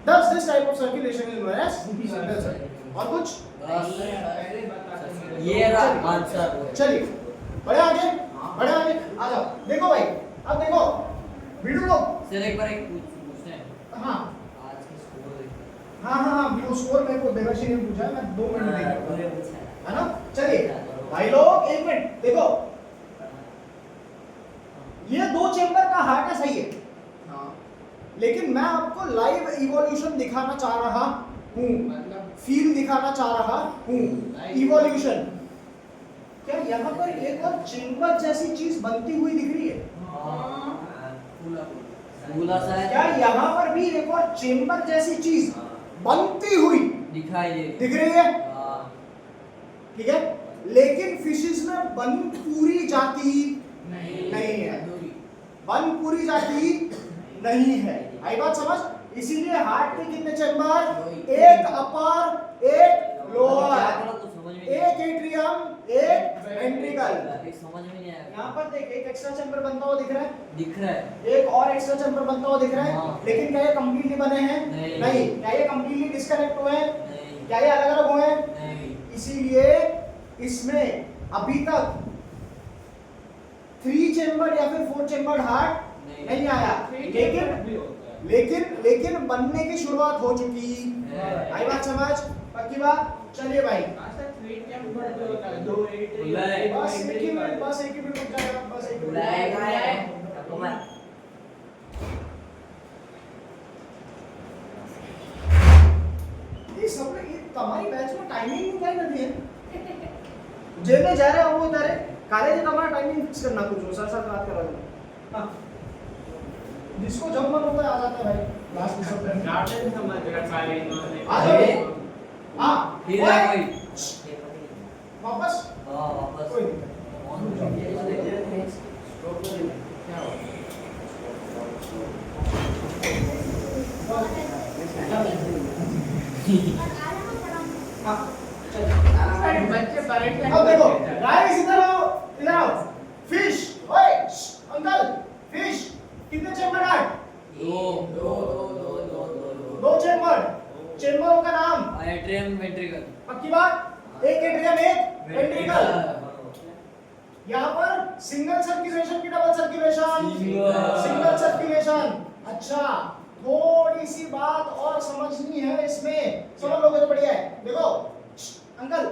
[SPEAKER 1] Thus, this type of circulation is known as single circulation. और कुछ?
[SPEAKER 3] पहले बता
[SPEAKER 4] ये रहा आंसर।
[SPEAKER 1] चलिए, बढ़े आगे, आ जाओ। देखो भाई, अब देखो, वीडियो को,
[SPEAKER 4] सर एक बार एक पूछते हैं,
[SPEAKER 1] हाँ,
[SPEAKER 4] आज की स्कोर
[SPEAKER 1] हाँ, वो स्कोर मेरे को देवाशी ने पूछा है, मैं 2 मिनट में देखूंगा, है ना। चलिए, भाई लोग, 1 मिनट, देखो, ये 2 चेंबर का हार्ट है, सही है, लेकिन मैं आपको लाइव इवोल्यूशन दिखाना चाह रहा हूँ,
[SPEAKER 3] मतलब
[SPEAKER 1] फील दिखाना चाह रहा हूँ, इवोल्यूशन। क्या यहाँ पर एक और चेंबर जैसी चीज बनती हुई दिख रही है?
[SPEAKER 4] फूला सा है,
[SPEAKER 1] क्या यहाँ पर भी एक और चेंबर जैसी चीज बनती हुई
[SPEAKER 4] दिखाई दे
[SPEAKER 1] दिख रही है?
[SPEAKER 4] हाँ।
[SPEAKER 1] ठीक है, लेकिन फिशेस में बन पूरी जाती
[SPEAKER 3] नहीं
[SPEAKER 1] नहीं है, 1 पूरी जाती नहीं है। आई बात समझ? इसीलिए हार्ट के कितने चैम्बर, एक अपर एक लोअर, एक एट्रियम एक वेंट्रिकल।
[SPEAKER 4] समझ में नहीं आया।
[SPEAKER 1] यहाँ पर देख एक एक्स्ट्रा चैम्बर बनता हुआ दिख रहा है,
[SPEAKER 4] दिख रहा है।
[SPEAKER 1] एक और एक्स्ट्रा चैम्बर बनता हुआ दिख रहा है,
[SPEAKER 4] हाँ।
[SPEAKER 1] लेकिन क्या ये कंप्लीटली बने हैं?
[SPEAKER 4] नहीं।
[SPEAKER 1] क्या ये कंप्लीटली डिस्कनेक्ट हुए हैं?
[SPEAKER 4] नहीं
[SPEAKER 1] क्या ये अलग अलग हुए हैं?
[SPEAKER 4] नहीं।
[SPEAKER 1] इसीलिए इसमें अभी तक 3 चैम्बर या फिर 4 चैम्बर हार्ट नहीं आया, लेकिन बनने की शुरुआत हो चुकी। आई बात समझ? पक्की बात? चलिए भाई, बस एक ही मिनट रुक जाएगा, बस एक ही मिनट। ये सब ये तुम्हारी बैच में टाइमिंग क्या नहीं है? जेने जा रहे हो वो इधर है, कॉलेज में हमारा टाइमिंग फिक्स करना कुछ हो, सर बात करा दो। हाँ, जिसको जब मन होता है आ जाता है भाई। लास्ट सब आ जाओ। हाँ
[SPEAKER 4] फिर है कोई
[SPEAKER 1] वापस
[SPEAKER 4] वापस
[SPEAKER 1] कोई नहीं। हाँ चलिए।
[SPEAKER 3] बच्चे परेशान
[SPEAKER 1] अब देखो
[SPEAKER 3] करते हैं।
[SPEAKER 1] गाइस इधर आओ। फिश, ओए अंकल, फिश कितने चैम्बर है? दो चैम्बर। चैम्बरों का नाम?
[SPEAKER 4] Atrium ventricle.
[SPEAKER 1] पक्की बात? एक एट्रियम एक वेंट्रिकल। यहाँ पर सिंगल सर्कुलेशन की डबल सर्कुलेशन? Single circulation. अच्छा, थोड़ी सी बात और समझनी है इसमें, समझ लोगे तो बढ़िया है। देखो अंकल,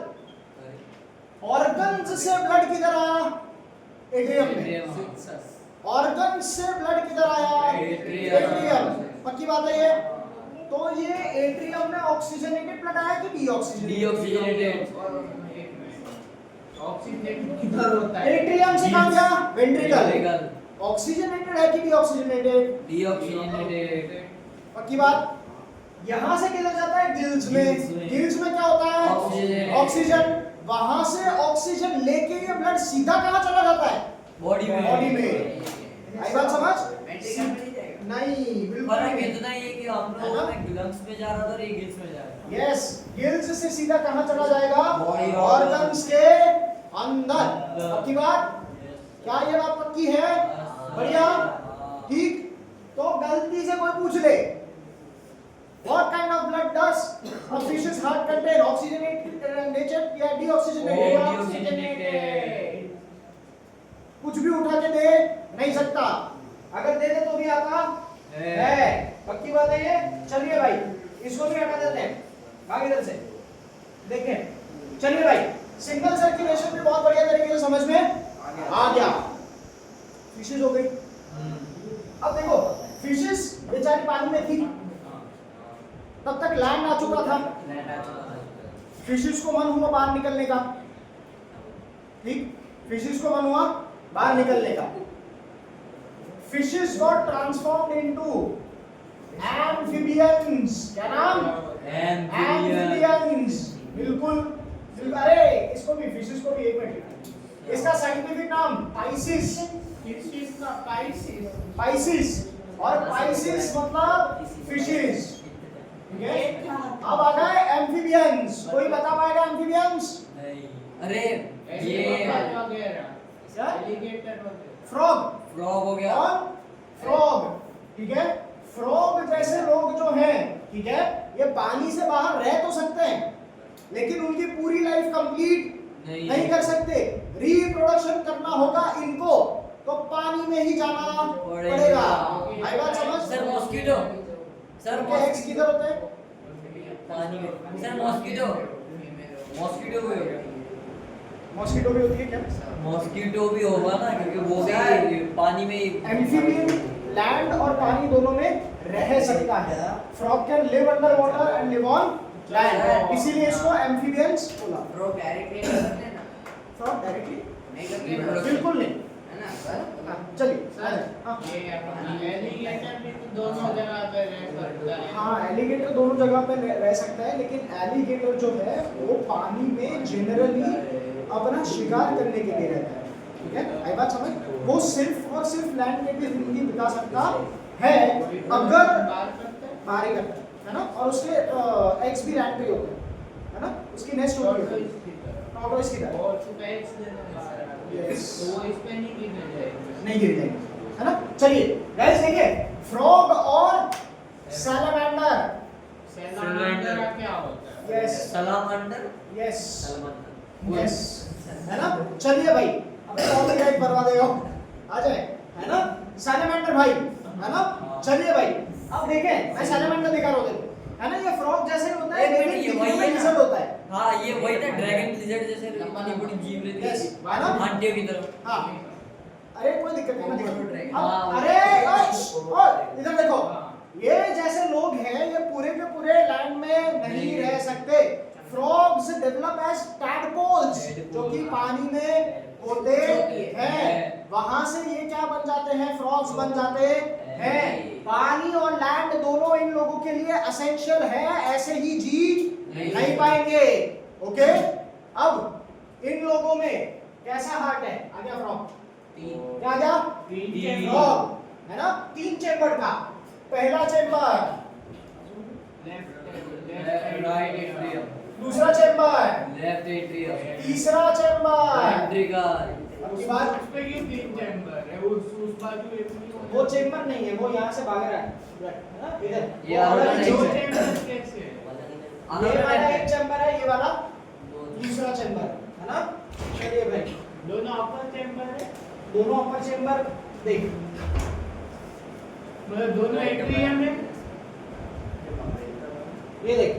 [SPEAKER 1] ऑर्गन्स से ब्लड किधर आया? एट्रियम में। ऑर्गन से ब्लड किधर आया? एट्रियम। पक्की बात है ये? तो ये एट्रियम में ऑक्सीजनेटेड ब्लड आया कि डीऑक्सीजनेटेड?
[SPEAKER 3] ऑक्सीजन किधर होता है?
[SPEAKER 1] एट्रियम से कहां गया? वेंट्रिकल।
[SPEAKER 4] वेंट्रिकल।
[SPEAKER 1] ऑक्सीजनेटेड है कि डीऑक्सीजनेटेड?
[SPEAKER 4] डीऑक्सीजनेटेड।
[SPEAKER 1] पक्की बात? यहां से किधर जाता है? गिल्स में।
[SPEAKER 4] गिल्स में।
[SPEAKER 1] गिल्स में क्या होता है?
[SPEAKER 4] ऑक्सीजन।
[SPEAKER 1] ऑक्सीजन। वहां से ऑक्सीजन लेके ये ब्लड सीधा कहां चला जाता है?
[SPEAKER 4] बॉडी में।
[SPEAKER 1] बॉडी में। आई बात समझ? नहीं, बिल्कुल
[SPEAKER 4] फर्क
[SPEAKER 1] नहीं।
[SPEAKER 4] इतना ही है कि हम लोगों में लंग्स में जा रहा था और ये गिल्स में जा रहा है।
[SPEAKER 1] यस, गिल्स से सीधा कहां चला जाएगा?
[SPEAKER 4] Body
[SPEAKER 1] ऑर्गन्स के अंदर। पक्की बात? क्या ये बात पक्की है? बढ़िया, ठीक। तो गलती से कोई पूछ ले, What kind of blood does a fish's heart contain? Oxygenated nature या deoxygenated?
[SPEAKER 4] Deoxygenated।
[SPEAKER 1] कुछ भी उठा के दे नहीं सकता, अगर दे दे तो भी आता है। पक्की बात है ये? चलिए भाई, इसको भी हटा देते हैं, भाग इधर से। देखें, चलिए भाई, सिंगल सर्कुलेशन भी बहुत बढ़िया तरीके से समझ में आ गया। फिशेस हो गई। अब देखो, फिशेस बेचारी पानी में थी, तब तक लैंड आ चुका था। फिशेस को मन हुआ बाहर निकलने का, ठीक? फिशेस को मन हुआ बाहर निकलने का। Fishes got transformed into amphibians। क्या नाम? Amphibians। बिल्कुल। अरे इसको भी, फिशेस को भी एक मिनट, इसका साइंटिफिक नाम पाइसिस।
[SPEAKER 3] किस चीज का? पाइसिस।
[SPEAKER 1] पाइसिस, और पाइसिस मतलब फिशेस। ठीक है? अब आ गए एम्फीबियंस। कोई बता पाएगा एम्फीबियंस?
[SPEAKER 4] नहीं। अरे ये
[SPEAKER 3] एलिगेटर वगैरह।
[SPEAKER 1] फ्रॉग।
[SPEAKER 4] फ्रॉग हो गया।
[SPEAKER 1] और फ्रॉग, ठीक है? फ्रॉग जैसे लोग जो हैं, ठीक है, ये पानी से बाहर रह तो सकते हैं, लेकिन उनकी पूरी लाइफ कंप्लीट नहीं कर सकते। रिप्रोडक्शन करना होगा इनको, तो पानी में ही जाना पड़ेगा। आई बात समझ?
[SPEAKER 4] Sir mosquito. सर
[SPEAKER 1] उनके एग्स किधर होते हैं?
[SPEAKER 4] पानी में। Sir mosquito. मॉस्किटो भी होगा।
[SPEAKER 1] मॉस्किटो भी होती है क्या?
[SPEAKER 4] मॉस्किटो भी होगा ना, क्योंकि वो भी पानी में।
[SPEAKER 1] एम्फीबियन लैंड और पानी दोनों में रह सकता है। Frog can live under water and live on land, इसीलिए इसको एम्फीबियंस बोला।
[SPEAKER 2] फ्रॉग डायरेक्टली कर सकते हैं ना?
[SPEAKER 1] फ्रॉग डायरेक्टली
[SPEAKER 2] नहीं कर सकते,
[SPEAKER 1] बिल्कुल नहीं।
[SPEAKER 2] है ना सर?
[SPEAKER 1] हाँ, चलिए। हाँ,
[SPEAKER 3] ये अपना एलिगेटर भी तो दोनों जगह पे रह सकता है।
[SPEAKER 1] हाँ, एलिगेटर दोनों जगह पे रह सकता है, लेकिन एलिगेटर जो है वो पानी में जनरली अपना शिकार करने के लिए रहता है। ठीक है? आई बात समझ? वो सिर्फ और सिर्फ लैंड में भी जिंदगी बिता सकता है अगर बाहर ही करता है ना, और उसके एग्स भी लैंड पे ही होते हैं, है ना, उसकी नेस्ट होती है टॉर्टोइस की तरह। Yes. नहीं गिर जाएगी, है ना। चलिए गाइस देखिए, फ्रॉग और सैलमेंडर।
[SPEAKER 3] सैलमेंडर क्या होता है?
[SPEAKER 1] यस
[SPEAKER 4] सलामांडर
[SPEAKER 1] यस
[SPEAKER 4] सलामांडर
[SPEAKER 1] यस, है ना। चलिए भाई, अब और भी गाइड करवा देगा, आ जाए, है ना। सैलमेंडर भाई, है ना। चलिए भाई, अब देखें, मैं सैलमेंडर दिखा रहा हूँ, है ना। ये फ्रॉग जैसे होता है,
[SPEAKER 4] एक मिनट,
[SPEAKER 1] लेकिन
[SPEAKER 4] ये
[SPEAKER 1] दिखने
[SPEAKER 4] वही
[SPEAKER 1] में
[SPEAKER 4] है ना?
[SPEAKER 1] lizard होता है।
[SPEAKER 4] हाँ ये वही था ड्रैगन लिजर्ड जैसे बड़ी बड़ी जीव रहती
[SPEAKER 1] Yes,
[SPEAKER 4] है
[SPEAKER 1] है ना?
[SPEAKER 4] आंटियों की तरह।
[SPEAKER 1] हाँ, अरे कोई दिक्कत नहीं, मैं दिखा
[SPEAKER 4] Dragon।
[SPEAKER 1] दूँ।
[SPEAKER 4] हाँ,
[SPEAKER 1] अरे ओए, इधर देखो, ये जैसे लोग हैं, ये पूरे के पूरे लैंड में नहीं रह सकते। फ्रॉग्स डेवलप एज टैडपोल्स, जो कि पानी में होते हैं। वहां से ये क्या बन जाते हैं? फ्रॉग्स बन जाते हैं। पानी और लैंड दोनों इन लोगों के लिए एसेंशियल है, ऐसे ही जी नहीं पाएंगे। ओके, अब इन लोगों में कैसा हार्ट है? आ गया फ्रॉग, क्या आ गया? फ्रॉग, है ना। 3 चेंबर का, पहला चेंबर,
[SPEAKER 4] राइट एट्रियम,
[SPEAKER 1] दूसरा चेंबर,
[SPEAKER 4] लेफ्ट एट्रियम,
[SPEAKER 1] तीसरा चेंबर।
[SPEAKER 4] वेंट्रिकल।
[SPEAKER 1] अब की बात,
[SPEAKER 3] उस पे क्यों 3 चैम्बर है? उस बाजू एक नहीं होता?
[SPEAKER 1] वो चेंबर नहीं है, वो यहाँ से भाग रहा है ना, इधर।
[SPEAKER 4] ये
[SPEAKER 1] वो
[SPEAKER 4] अलग
[SPEAKER 1] वाला
[SPEAKER 4] अलग
[SPEAKER 1] जो
[SPEAKER 3] दो
[SPEAKER 1] चेंबर-
[SPEAKER 3] चैम्बर कैसे है?
[SPEAKER 1] ये वाला एक चेंबर है, ये वाला दूसरा चेंबर, है ना। चलिए भाई,
[SPEAKER 3] दोनों अपर चैम्बर है,
[SPEAKER 1] दोनों अपर चेंबर देख,
[SPEAKER 3] मतलब दोनों एट्रियम है।
[SPEAKER 1] ये देख,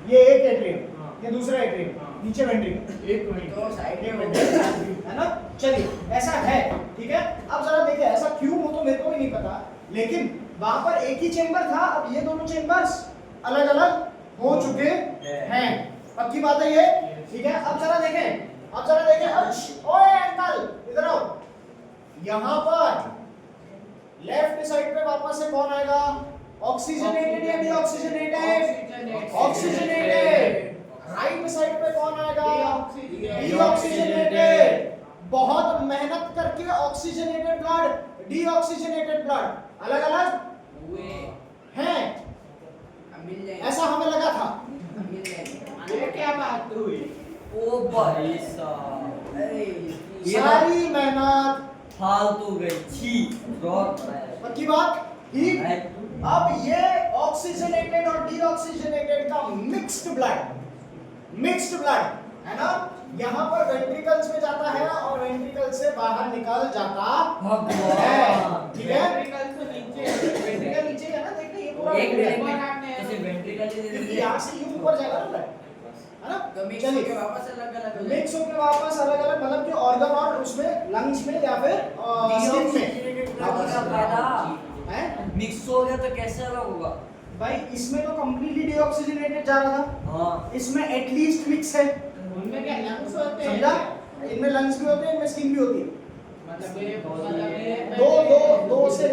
[SPEAKER 1] ये एक एट्रियम,
[SPEAKER 3] हाँ।
[SPEAKER 1] ये दूसरा एट्रियम,
[SPEAKER 3] हाँ।
[SPEAKER 1] नीचे वेंट्रिकल,
[SPEAKER 3] एक मिनट,
[SPEAKER 2] तो साइड
[SPEAKER 1] ये
[SPEAKER 2] में
[SPEAKER 1] वेंट्रिकल, है ना। चलिए, ऐसा है, ठीक है। अब जरा देखिए, ऐसा क्यों हो तो मेरे को भी नहीं पता, लेकिन वहां पर एक ही चेंबर था, अब ये दोनों चेंबर्स अलग अलग हो चुके हैं। पक्की बात है ये, ठीक है। अब जरा देखें, ओए अंकल इधर आओ। यहाँ पर लेफ्ट साइड पे वापस से कौन आएगा? ऑक्सीजनेटेड या डीऑक्सीजनेटेड? ऑक्सीजनेटेड। राइट साइड पे कौन आएगा? डीऑक्सीजनेटेड। बहुत मेहनत करके ऑक्सीजनेटेड ब्लड, डीऑक्सीजनेटेड ब्लड अलग अलग
[SPEAKER 2] हुए
[SPEAKER 1] हैं,
[SPEAKER 2] मिल जाएंगे,
[SPEAKER 1] ऐसा हमें लगा था।
[SPEAKER 2] मिल जाएंगे।
[SPEAKER 3] ये क्या बात हुई?
[SPEAKER 4] ओ भाई साहब, ये
[SPEAKER 1] सारी मेहनत
[SPEAKER 4] फालतू गई, छी रॉक बनाया।
[SPEAKER 1] पक्की बात, ठीक। अब ये ऑक्सीजनेटेड और डीऑक्सीजनेटेड का मिक्स्ड ब्लड है ना, यहाँ पर वेंट्रिकल्स में जाता है और वेंट्रिकल से बाहर निकल जाता है, ठीक है।
[SPEAKER 3] वेंट्रिकल से नीचे है।
[SPEAKER 1] वेंट्रिकल नीचे है ना, देखते ये पूरा
[SPEAKER 4] एक
[SPEAKER 1] वेंट्रिकल
[SPEAKER 4] मिनट में जैसे वेंट्रिकल
[SPEAKER 1] है। यहाँ से यूं ऊपर जाएगा ना ब्लड, है ना।
[SPEAKER 2] तो मिक्स
[SPEAKER 1] चलिए,
[SPEAKER 2] होके वापस अलग अलग हो
[SPEAKER 1] मिक्स होके वापस अलग अलग, मतलब कि ऑर्गन और उसमें लंग्स में या फिर स्किन में है।
[SPEAKER 4] मिक्स हो गया तो कैसे अलग होगा?
[SPEAKER 1] भाई इसमें तो कंप्लीटली डीऑक्सीजनेटेड जा रहा था,
[SPEAKER 4] हाँ
[SPEAKER 1] इसमें एटलीस्ट मिक्स है,
[SPEAKER 3] उनमें क्या लंग्स होते हैं?
[SPEAKER 1] समझा। इनमें लंग्स भी होते हैं, इनमें स्किन भी होती है।
[SPEAKER 3] मतलब ये मतलब ये
[SPEAKER 1] दो से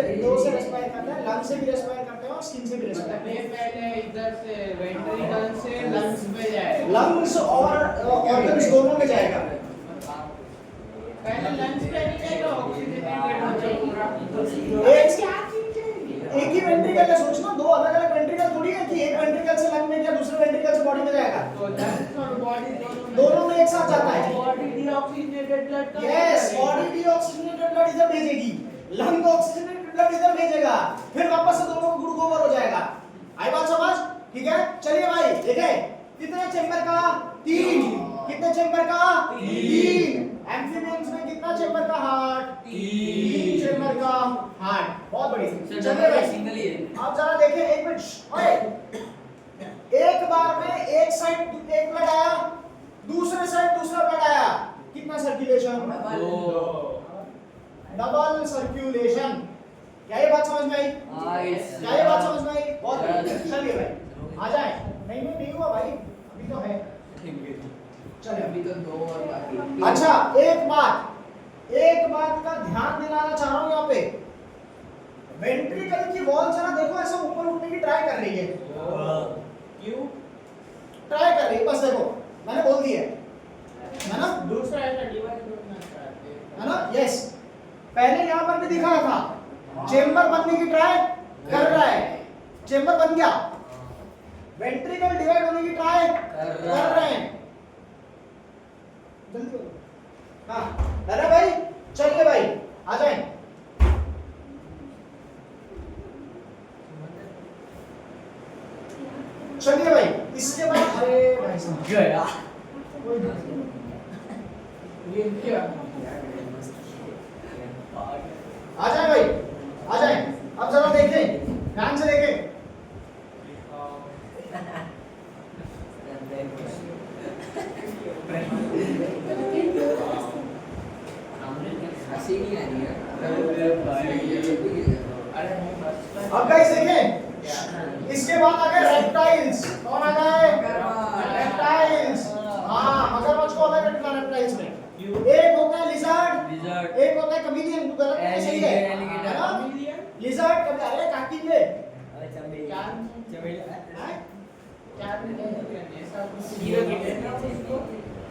[SPEAKER 1] रेस्पायर करता है, लंग से भी रेस्पायर करते हैं और स्किन से भी रेस्पायर
[SPEAKER 3] मतलब
[SPEAKER 1] करते
[SPEAKER 3] ये पहले इधर से वेंट्रिकल से लंग्स में जाए,
[SPEAKER 1] हैं। लंग्स और ऑर्गन्स दोनों में जाएगा।
[SPEAKER 3] पहले लंग्स पे नहीं जाएगा, ऑक्सीजनेटेड हो जाएगा।
[SPEAKER 1] एक ही वेंट्रिकल है, सोचना दो अलग अलग वेंट्रिकल थोड़ी है कि एक वेंट्रिकल से लंग में या दूसरे वेंट्रिकल से बॉडी में जाएगा।
[SPEAKER 3] तो लंग्स और बॉडी
[SPEAKER 1] दोनों में एक साथ जाता है।
[SPEAKER 3] बॉडी डीऑक्सीजनेटेड ब्लड का
[SPEAKER 1] यस, बॉडी डीऑक्सीजनेटेड ब्लड इधर भेजेगी, लंग ऑक्सीजनेटेड ब्लड इधर भेजेगा, फिर वापस से दोनों को ग्रुप ओवर हो जाएगा। आई बात समझ? ठीक है। चलिए भाई देखें, कितने चेंबर का? 3। कितने चेंबर का? 3। एम्फीबियंस में कितना चेंबर का हार्ट? 3 चेंबर का हार्ट। बहुत बढ़िया। चलिए भाई,
[SPEAKER 4] सिंगल ही है।
[SPEAKER 1] आप जरा देखिए, एक मिनट। ओए, एक बार में एक साइड एक ब्लड आया, दूसरे साइड दूसरा ब्लड आया, कितना सर्कुलेशन? Double circulation. क्या ये बात समझ में आई? क्या ये बात समझ में आई? बहुत बढ़िया। चलिए भाई आ जाए। नहीं हुआ भाई, अभी तो है। चलिए
[SPEAKER 2] अभी तो 2 और बाकी।
[SPEAKER 1] अच्छा, एक बात का ध्यान दिलाना चाह रहा हूं यहाँ पे। वेंट्रिकल की वॉल जरा देखो, ऐसा ऊपर उठने की ट्राई कर रही है।
[SPEAKER 3] क्यों?
[SPEAKER 1] ट्राई कर रही है, बस देखो, मैंने बोल दिया है ना।
[SPEAKER 3] दूसरा ऐसा डिवाइस होना चाहते हैं,
[SPEAKER 1] है ना। यस, पहले ट्राई कर रहा है, चेंबर बन गया। वेंट्रिकल डिवाइड होने की ट्राई कर रहे हैं। जल्दी करो। हाँ अरे भाई चलिए भाई आ जाए। चलिए भाई इसके बाद अरे भाई साहब
[SPEAKER 4] गया
[SPEAKER 1] कोई बात नहीं।
[SPEAKER 3] ये क्या
[SPEAKER 1] आ जाए भाई आ जाए। अब जरा देखें ध्यान से देखें।
[SPEAKER 2] हंसी नहीं आ रही है।
[SPEAKER 3] अरे नहीं बस
[SPEAKER 1] अब गाइस देखें इसके बाद अगर रेप्टाइल्स कौन आ जाए? रेप्टाइल्स। हाँ मगरमच्छ को अलग रखना रेप्टाइल्स में। एक होता है लिजर्ड,
[SPEAKER 4] Lizard.
[SPEAKER 1] एक होता है कमीलियन। तू गलत नहीं सही है
[SPEAKER 4] Alligator.
[SPEAKER 1] है ना? लिजर्ड कभी अरे काकी ले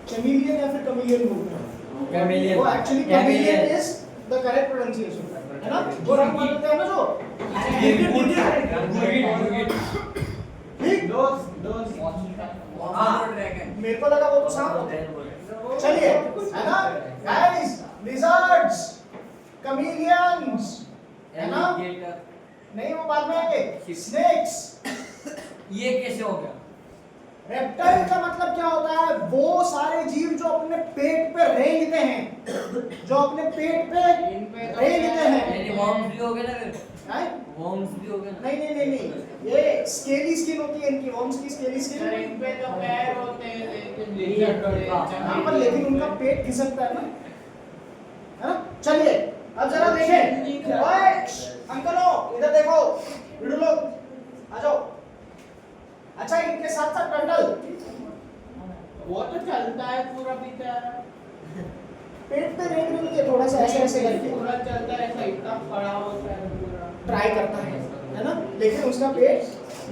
[SPEAKER 1] चमीलियन या फिर कमीलियन बोलते हैं।
[SPEAKER 4] Chameleon.
[SPEAKER 1] वो actually chameleon is the correct pronunciation है ना? वो रंग बदलते हैं ना जो ठीक।
[SPEAKER 2] हाँ ड्रैगन।
[SPEAKER 1] मेरे को लगा वो तो सांप होते हैं। चलिए है ना गाइस लिजर्ड्स कमीलियंस है ना? नहीं वो बाद में आएंगे। स्नेक्स।
[SPEAKER 4] ये कैसे हो गया?
[SPEAKER 1] रेप्टाइल का मतलब क्या होता है? वो सारे जीव जो अपने पेट पे रेंगते हैं, जो अपने पेट पे रेंगते हैं।
[SPEAKER 4] यानी worms भी हो गए ना फिर?
[SPEAKER 1] हैं?
[SPEAKER 4] worms भी हो गए ना?
[SPEAKER 1] नहीं नहीं नहीं नहीं ये स्केली स्किन होती है इनकी। वर्म्स की स्केली स्किन
[SPEAKER 3] सर इन पे तो पैर होते हैं लेकिन lizard और
[SPEAKER 1] हाँ पर लेकिन उनका पेट खिसकता है ना, है ना? चलिए अब जरा देखें। ओए अंकलों इधर देखो, वीडियो लोग आ जाओ। अच्छा इनके साथ साथ टर्टल
[SPEAKER 3] वो तो चलता है पूरा बेचारा।
[SPEAKER 1] पेट पे रेंगेंगे थोड़ा सा ऐसे ऐसे करके
[SPEAKER 3] पूरा चलता है ऐसा इतना खड़ा होता है पूरा।
[SPEAKER 1] ट्राई करता है ना? लेकिन उसका पेट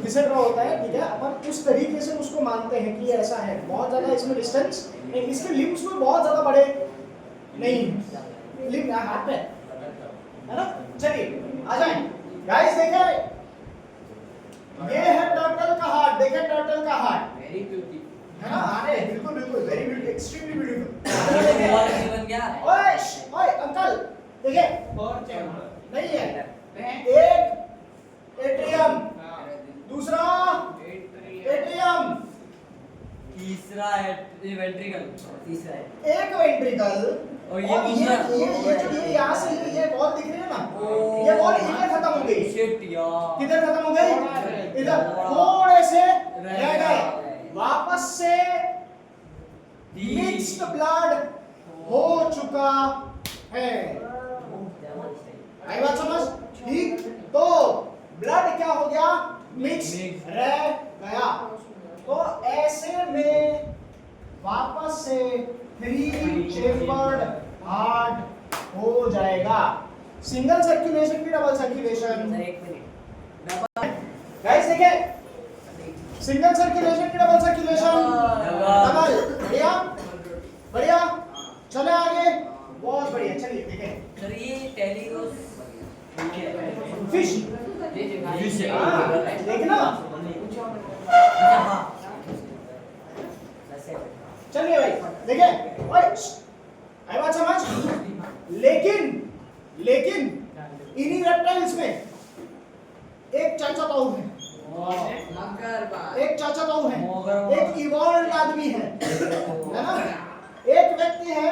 [SPEAKER 1] घिसट रहा होता है। ठीक है अपन उस तरीके से उसको मानते हैं कि ये ऐसा है। बहुत ज्यादा इसमें डिस्टेंस नहीं, इसके लिम्स में बहुत ज्यादा बड़े नहीं, लिम्स हाथ पे है ना? चलिए आ जाएं गाइस। देखें ये है टर्टल का हार्ट। देखें टर्टल का हार्ट
[SPEAKER 2] वेरी ब्यूटी।
[SPEAKER 1] है ना? अरे बिल्कुल बिल्कुल वेरी ब्यूटीफुल, एक्सट्रीमली ब्यूटीफुल।
[SPEAKER 4] बन गया
[SPEAKER 1] ओए ओए अंकल देखिए
[SPEAKER 3] और चैम्बर
[SPEAKER 1] नहीं है।
[SPEAKER 3] है
[SPEAKER 1] एक एट्रियम, दूसरा
[SPEAKER 3] एट्रियम
[SPEAKER 1] एट्रियम,
[SPEAKER 4] तीसरा है वेंट्रिकल तीसरा है
[SPEAKER 1] एक वेंट्रिकल
[SPEAKER 4] और ये
[SPEAKER 1] और
[SPEAKER 4] दूसरा
[SPEAKER 1] ये यहाँ से ये बॉल दिख रही है ना, ये बॉल इधर खत्म हो गई।
[SPEAKER 4] शिट यार
[SPEAKER 1] किधर खत्म हो गई? इधर थोड़े से रह गए। वापस से मिक्स्ड ब्लड हो चुका है। आई बात समझ? ठीक तो ब्लड क्या हो गया? मिक्स रह गया। तो ऐसे में वापस से 3 चेम्बर्ड हार्ट हो जाएगा। सिंगल सर्कुलेशन की डबल सर्कुलेशन।
[SPEAKER 4] एक मिनट
[SPEAKER 1] गाइस देखिए सिंगल सर्कुलेशन की डबल सर्कुलेशन। डबल बढ़िया बढ़िया। चले आगे बहुत बढ़िया। चलिए देखें
[SPEAKER 4] सर ये टेलीरोस
[SPEAKER 1] फिश
[SPEAKER 4] फिश है
[SPEAKER 1] देखना।
[SPEAKER 4] अच्छा हाँ
[SPEAKER 1] चलिए भाई देखिए ओए आई बात समझ। लेकिन इन्हीं रेप्टाइल्स में एक चाचा ताऊ है, एक चाचा ताऊ है, एक इवॉल्व्ड आदमी है ना? एक व्यक्ति है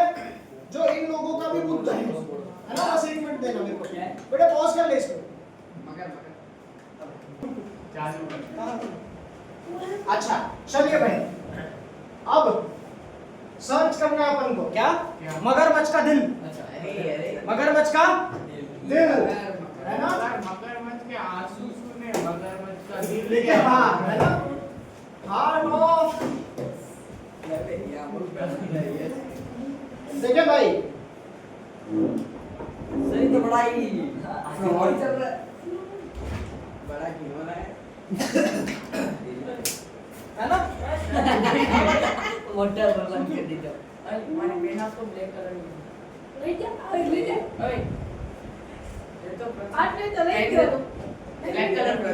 [SPEAKER 1] जो इन लोगों का भी पुत्र है ना? बस एक मिनट देना मेरे को बेटा, पॉज कर ले इसको।
[SPEAKER 3] चालू
[SPEAKER 1] अच्छा चलिए भाई अब सर्च करना है अपन को। क्या? मगरमच्छ का दिल। मगरमच्छ का दिल है ना?
[SPEAKER 3] मगरमच्छ के आंसू सुने, मगरमच्छ का दिल
[SPEAKER 1] देखिए हाँ है ना? हार्ट ऑफ देखिए भाई
[SPEAKER 4] सही तो बड़ा ही
[SPEAKER 2] फ्रॉड चल रहा है। बड़ा घिनौना है।
[SPEAKER 1] है ना?
[SPEAKER 4] मोटा बर्बाद कर दी तो
[SPEAKER 3] मैंने मेहनत तो ब्लैक कलर में
[SPEAKER 5] ले जा ले जा
[SPEAKER 3] ओए ये तो
[SPEAKER 5] आज ले चले
[SPEAKER 3] ब्लैक कलर का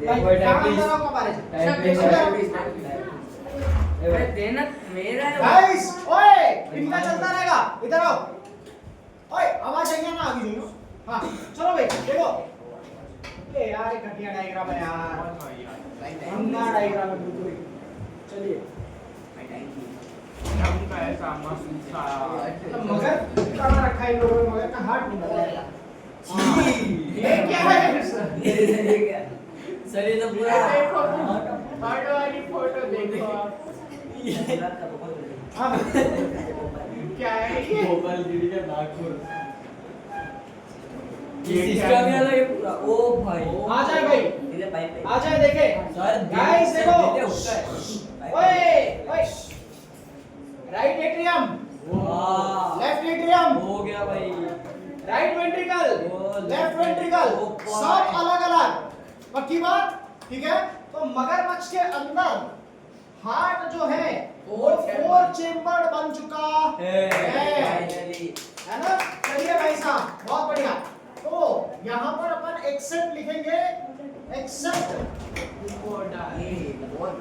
[SPEAKER 1] भाई काम अंदर आओ कबारे
[SPEAKER 2] अरे देना मेरा है
[SPEAKER 1] गाइस ओए इनका चलता रहेगा इधर आओ ओए आवाज आएगी ना आगे जो हां चलो भाई देखो ये यार ये घटिया डायग्राम है यार हमना डायग्राम है बिल्कुल चलिए
[SPEAKER 3] हमका ऐसा मस्त सा
[SPEAKER 1] तो मगर कहां रखा है इन लोगों ने मगर का हाथ नहीं लगाया ये क्या है
[SPEAKER 4] सर ये तो पूरा
[SPEAKER 3] देखो हार्ट वाली फोटो देखो आप।
[SPEAKER 1] हां
[SPEAKER 3] क्या है ये
[SPEAKER 4] मोबाइल गिरी का नागपुर
[SPEAKER 3] ये
[SPEAKER 4] ये
[SPEAKER 3] क्या
[SPEAKER 4] सिस्टम
[SPEAKER 3] है?
[SPEAKER 4] ही अलग है पूरा ओ भाई
[SPEAKER 1] आ जाए भाई
[SPEAKER 2] इधर पाइप पे
[SPEAKER 1] आ जाए देखे
[SPEAKER 4] सर
[SPEAKER 1] गाइस देखो
[SPEAKER 4] होता है
[SPEAKER 1] ओए ओए राइट एट्रियम
[SPEAKER 4] वाह
[SPEAKER 1] लेफ्ट एट्रियम
[SPEAKER 4] हो गया भाई
[SPEAKER 1] राइट वेंट्रिकल
[SPEAKER 4] वो
[SPEAKER 1] लेफ्ट वेंट्रिकल
[SPEAKER 4] वो
[SPEAKER 1] सब अलग अलग पक्की बात ठीक है तो मगरमच्छ के अंदर हार्ट जो है वो 4 चेम्बर्ड बन चुका है
[SPEAKER 2] फाइनली
[SPEAKER 1] है ना चलिए भाई साहब बहुत बढ़िया तो यहाँ पर अपन एक्सेप्ट लिखेंगे एक्सेप्ट
[SPEAKER 2] ये बहुत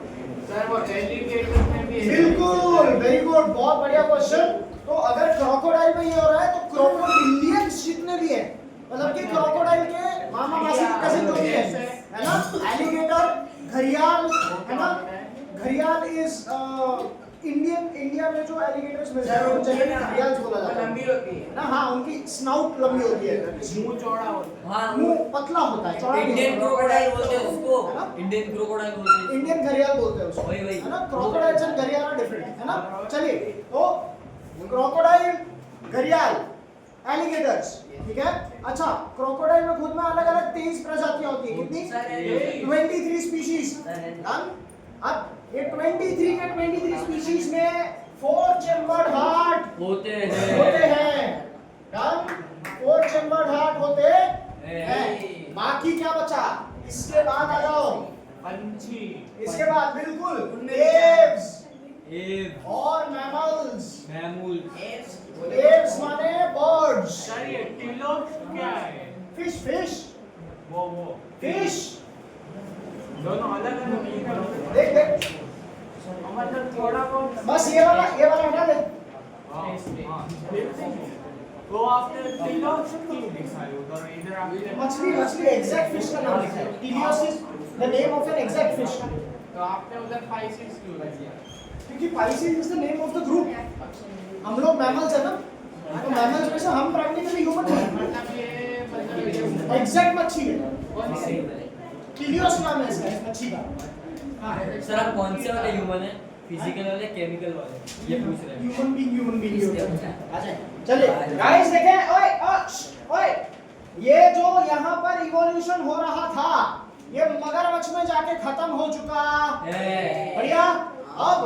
[SPEAKER 3] सर वो एलिगेटर में भी है।
[SPEAKER 1] बिल्कुल वेरी गुड बहुत बढ़िया क्वेश्चन तो अगर क्रोकोडाइल में ये हो रहा है तो क्रोकोडिलियंस जितने भी है मतलब कि क्रोकोडाइल के मामा मासी के कजिन जो भी है ना एलिगेटर घड़ियाल है ना घड़ियाल इज इंडिया में जो एलिगेटर्स मिलते हैं उनको जनरली घड़ियाल बोला जाता
[SPEAKER 2] लंबी
[SPEAKER 1] है
[SPEAKER 2] होती है
[SPEAKER 1] ना हाँ उनकी स्नाउट लंबी होती है
[SPEAKER 3] मुंह चौड़ा होता
[SPEAKER 4] हाँ
[SPEAKER 1] मुंह पतला होता है चौड़ा नहीं
[SPEAKER 4] इंडियन
[SPEAKER 1] होता।
[SPEAKER 4] क्रोकोडाइल बोलते हैं उसको
[SPEAKER 1] है ना?
[SPEAKER 4] इंडियन क्रोकोडाइल बोलते हैं
[SPEAKER 1] इंडियन घड़ियाल बोलते हैं उसको
[SPEAKER 4] वही, वही।
[SPEAKER 1] है ना क्रोकोडाइल्स एंड घड़ियाल आर डिफरेंट है ना चलिए तो क्रोकोडाइल घड़ियाल एलिगेटर्स ठीक है अच्छा क्रोकोडाइल में खुद में अलग अलग 23 प्रजातियां होती है कितनी 23 स्पीशीज डन अब ये 23 के 23 स्पीशीज में 4 चेम्बर्ड हार्ट
[SPEAKER 4] होते
[SPEAKER 1] होते
[SPEAKER 4] हैं
[SPEAKER 1] हैं डन 4 चेम्बर्ड हार्ट होते हैं बाकी क्या बचा इसके बाद आ जाओ
[SPEAKER 3] पंछी
[SPEAKER 1] इसके बाद बिल्कुल एव्स
[SPEAKER 4] एव
[SPEAKER 1] और मैमल्स
[SPEAKER 4] मैमूल
[SPEAKER 1] एव्स माने बर्ड्स
[SPEAKER 3] सर ये टिलोप क्या है
[SPEAKER 1] फिश
[SPEAKER 3] वो
[SPEAKER 1] फिश
[SPEAKER 3] दोनों अलग अलग नहीं करो
[SPEAKER 1] देख देख
[SPEAKER 3] मतलब थोड़ा बहुत
[SPEAKER 1] बस ये वाला हटा दे
[SPEAKER 3] वो आपने टिलोप क्यों दिखाई उधर इधर आपने
[SPEAKER 1] मछली एग्जैक्ट फिश का नाम लिखा है टिलियस is the name of an exact fish
[SPEAKER 3] तो आपने उधर पाइसिस क्यों दिया
[SPEAKER 1] क्योंकि Pisces is the name of the group हम लोग मैमल्स है ना तो मैमल्स में से हम प्रैक्टिकली ह्यूमन हैं
[SPEAKER 3] मतलब ये
[SPEAKER 1] एग्जैक्ट मच्छी है
[SPEAKER 3] कौन सी
[SPEAKER 1] टिलियस नाम है इसका इस मच्छी का
[SPEAKER 4] सर आप कौन से वाले ह्यूमन है फिजिकल वाले केमिकल वाले ये पूछ रहे हैं
[SPEAKER 1] ह्यूमन बीइंग होता है आ जाए चलिए गाइस देखें ओए ये जो यहाँ पर इवोल्यूशन हो रहा था ये मगरमच्छ में जाके खत्म हो चुका
[SPEAKER 4] है
[SPEAKER 1] बढ़िया अब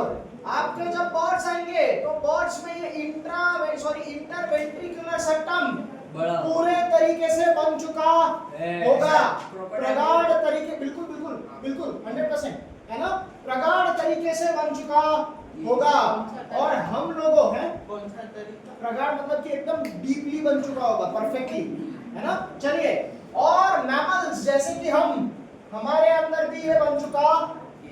[SPEAKER 1] आपके जब बर्ड्स आएंगे तो बर्ड्स में ये इंटरवेंट्रिकुलर सेप्टम
[SPEAKER 4] बड़ा
[SPEAKER 1] पूरे तरीके से बन चुका
[SPEAKER 4] है।
[SPEAKER 1] होगा प्रगाढ़ तरीके बिल्कुल 100% है ना प्रगाढ़ तरीके से बन चुका होगा और हम लोगों हैं
[SPEAKER 3] कौन सा तरीका
[SPEAKER 1] प्रगाढ़ मतलब कि एकदम डीपली बन चुका होगा परफेक्टली है ना चलिए और मैमल्स जैसे कि हम हमारे अंदर भी ये बन चुका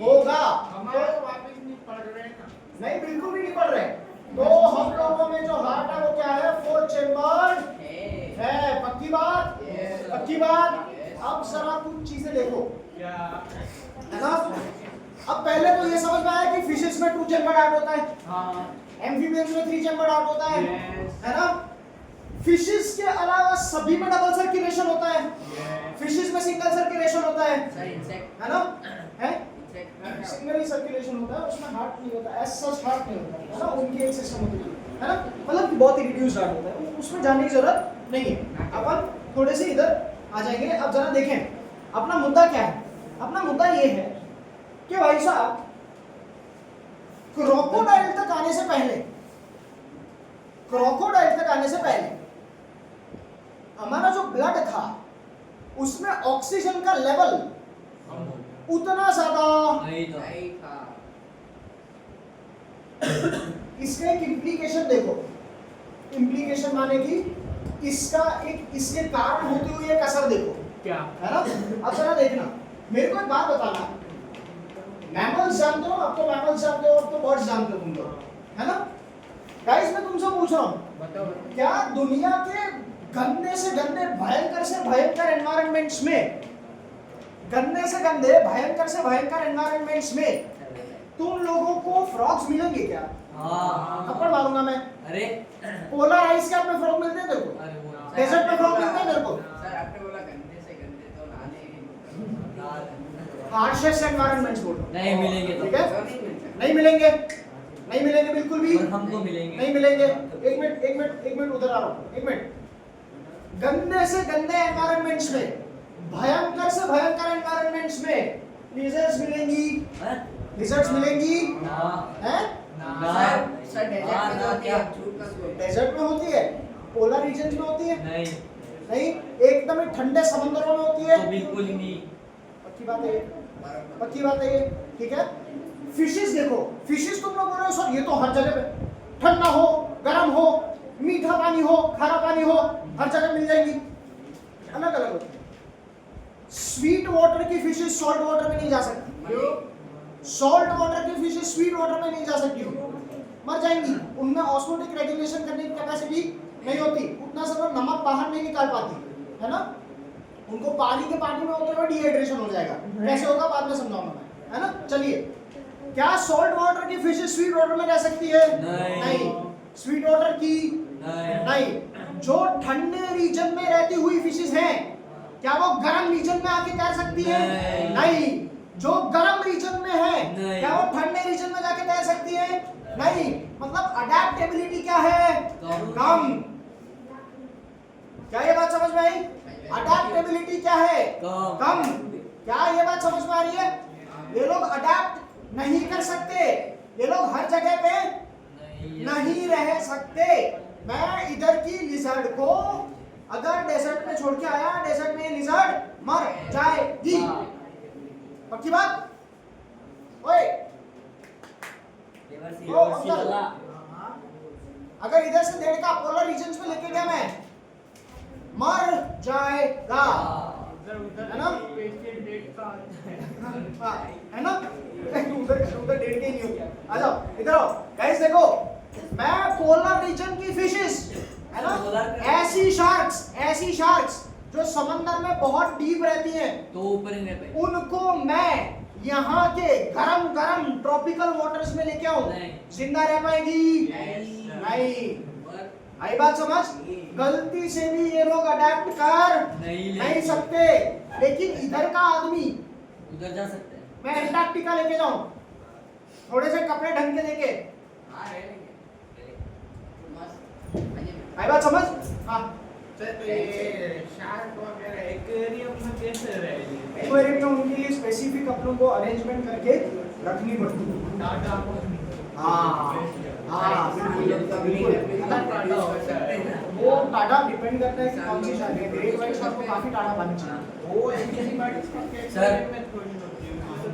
[SPEAKER 1] होगा
[SPEAKER 3] हमारे तो वापस नहीं पढ़ रहे हैं ना
[SPEAKER 1] नहीं बिल्कुल भी नहीं पढ़ रहे तो हम लोगों में जो हार्ट है वो क्या है 4 चेम्बर है पक्की बात पक्की बात अब जरा कुछ चीजें देखो
[SPEAKER 3] क्या
[SPEAKER 1] है ना अब पहले तो ये समझ में आया कि फिशेस में 2 चेम्बर हार्ट होता है
[SPEAKER 3] हाँ
[SPEAKER 1] एम्फीबियंस में 3 चेम्बर हार्ट होता है
[SPEAKER 3] Yes.
[SPEAKER 1] है ना फिशेस के अलावा सभी में डबल सर्कुलेशन होता है
[SPEAKER 3] Yes.
[SPEAKER 1] फिशेस में सिंगल सर्कुलेशन होता है
[SPEAKER 2] सर इंसेक्ट
[SPEAKER 1] है ना है
[SPEAKER 2] इंसेक्ट
[SPEAKER 1] सिंगल ही सर्कुलेशन होता है उसमें हार्ट नहीं होता एज सच हार्ट नहीं होता है ना उनकी एक सिस्टम होती है ना मतलब कि बहुत ही रिड्यूस्ड हार्ट होता है उसमें जाने की जरूरत नहीं है अपन थोड़े से इधर आ जाएंगे अब जरा देखें अपना मुद्दा क्या है अपना मुद्दा ये है कि भाई साहब क्रोकोडाइल तक आने से पहले हमारा जो ब्लड था उसमें ऑक्सीजन का लेवल उतना ज्यादा
[SPEAKER 4] नहीं तो
[SPEAKER 2] नहीं था
[SPEAKER 1] इसका एक इम्प्लीकेशन देखो इम्प्लीकेशन माने कि इसका एक इसके कारण होती हुई एक असर देखो
[SPEAKER 3] क्या
[SPEAKER 1] है ना अब जरा देखो देखना, मेरे को एक बात बताना, मैमल्स जानते हो, अब तो मैमल्स जानते हो, अब तो बर्ड्स जानते हो तुम लोग, है ना? गाइस मैं तुमसे पूछ रहा हूँ,
[SPEAKER 3] बताओ।
[SPEAKER 1] क्या दुनिया के गंदे से गंदे भयंकर से भयंकर एनवायरनमेंट्स में, गंदे से गंदे भयंकर से भयंकर एनवायरनमेंट्स में तुम लोगों को फ्रॉग्स मिलेंगे क्या?
[SPEAKER 4] हाँ।
[SPEAKER 1] थप्पड़ मारूंगा मैं।
[SPEAKER 4] अरे
[SPEAKER 1] पोलर आइस कैप में फ्रॉग मिलते हैं तेरे को?
[SPEAKER 4] अरे वो
[SPEAKER 1] डेजर्ट में फ्रॉग मिलते हैं तेरे को?
[SPEAKER 2] सर आपने बोला गंदे से गंदे तो नहाने
[SPEAKER 1] हार्शेस्ट एनवायरनमेंट्स बोल रहा हूं।
[SPEAKER 4] नहीं मिलेंगे तो।
[SPEAKER 1] ठीक है?
[SPEAKER 2] तो नहीं मिलता।
[SPEAKER 1] नहीं मिलेंगे, नहीं मिलेंगे बिल्कुल भी।
[SPEAKER 4] और हमको मिलेंगे।
[SPEAKER 1] नहीं मिलेंगे। एक मिनट उधर आ रहा हूँ, एक मिनट। गंदे से गंदे एनवायरनमेंट्स में, भयंकर से भयंकर एनवायरनमेंट्स में लिजर्ड्स मिलेंगी,
[SPEAKER 4] हैं?
[SPEAKER 1] लिजर्ड्स मिलेंगी,
[SPEAKER 4] हाँ।
[SPEAKER 1] हैं?
[SPEAKER 2] सर डेजर्ट में तो होती है, आप झूठ मत बोलो।
[SPEAKER 1] डेजर्ट में होती है, पोलर रीजन्स में होती है,
[SPEAKER 4] नहीं
[SPEAKER 1] नहीं, एकदम ही ठंडे समुद्रों में होती है।
[SPEAKER 4] तो बिल्कुल ही नहीं।
[SPEAKER 1] पक्की बात है ये, पक्की बात है ये, ठीक है? फिशेस देखो, फिशेस तुम लोग बोल रहे हो सर ये तो हर जगह पे, ठंडा हो, गर्म हो, मीठा पानी हो, खारा पानी हो, हर जगह मिल जाएगी। अलग अलग होती है। स्वीट वाटर की फिशेस सॉल्ट वाटर में नहीं जा सकती। सॉल्ट वाटर की फिशेस स्वीट वाटर में नहीं जा सकती, मर जाएंगी। उनमें ऑस्मोटिक रेगुलेशन करने की कैपेसिटी नहीं होती, उतना सब नमक बाहर नहीं निकाल पाती, है ना? उनको पानी के पानी में होते हुए डिहाइड्रेशन हो जाएगा। कैसे होगा बाद में समझाऊंगा मैं, है ना? चलिए, क्या सॉल्ट वाटर की फिशेस स्वीट वाटर में रह सकती है?
[SPEAKER 4] नहीं।
[SPEAKER 1] स्वीट वाटर की
[SPEAKER 4] नहीं।
[SPEAKER 1] जो ठंडे रीजन में रहती हुई फिशेस हैं, क्या वो गर्म रीजन में आके तैर सकती है? नहीं। जो गर्म रीजन में है,
[SPEAKER 4] नहीं।
[SPEAKER 1] क्या वो ठंडे रीजन में जाके तैर सकती है? नहीं। मतलब अडैप्टेबिलिटी क्या है? कम। क्या ये बात समझ में आई? अडैप्टेबिलिटी क्या है? कम। क्या ये बात समझ में आ रही है? ये लोग अडैप्ट नहीं कर सकते, ये लोग हर जगह पे नहीं रह सकते। मैं इधर की लिजर्ड को अगर डेजर्ट में छोड़ के आया, डेजर्ट में लिजर्ड मर जाएगी। पक्की बात? ओए, अगर इधर से डेढ़ का पोलर रीजन्स में लेके गया मैं, मर जाएगा, है ना? है ना? उधर डेढ़ के ही नहीं हो गया। आ जाओ इधर आओ गाइस, देखो मैं पोलर रीजन की फिशेस, है ना, ऐसी शार्क्स जो समंदर में बहुत डीप रहती हैं,
[SPEAKER 4] तो ऊपर ही रहते हैं।
[SPEAKER 1] उनको मैं यहाँ के गरम ट्रॉपिकल वाटर्स में लेके आऊं, जिंदा रह पाएगी? नहीं। आई बात समझ? गलती से भी ये लोग अडेप्ट कर नहीं सकते। लेकिन इधर का आदमी
[SPEAKER 4] उधर जा सकते हैं।
[SPEAKER 1] मैं एंटार्क्टिका लेके जाऊं, थोड़े से कपड़े ढंग के लेके, आई बात समझ? हाँ,
[SPEAKER 3] सर तो ये शार्क वगैरह एक्वेरियम में कैसे रहेगी?
[SPEAKER 1] एक्वेरियम में उनके लिए स्पेसिफिक अपनों को अरेंजमेंट करके रखनी पड़ती है।
[SPEAKER 3] टाटा को
[SPEAKER 1] हाँ बिल्कुल। वो टाटा डिपेंड करता है कि कौन सी शार्क है। ग्रेट व्हाइट शार्क को काफी टाटा पानी चाहिए।
[SPEAKER 3] वो एंटीबायोटिक्स के एक्वेरियम में थोड़ी होती है।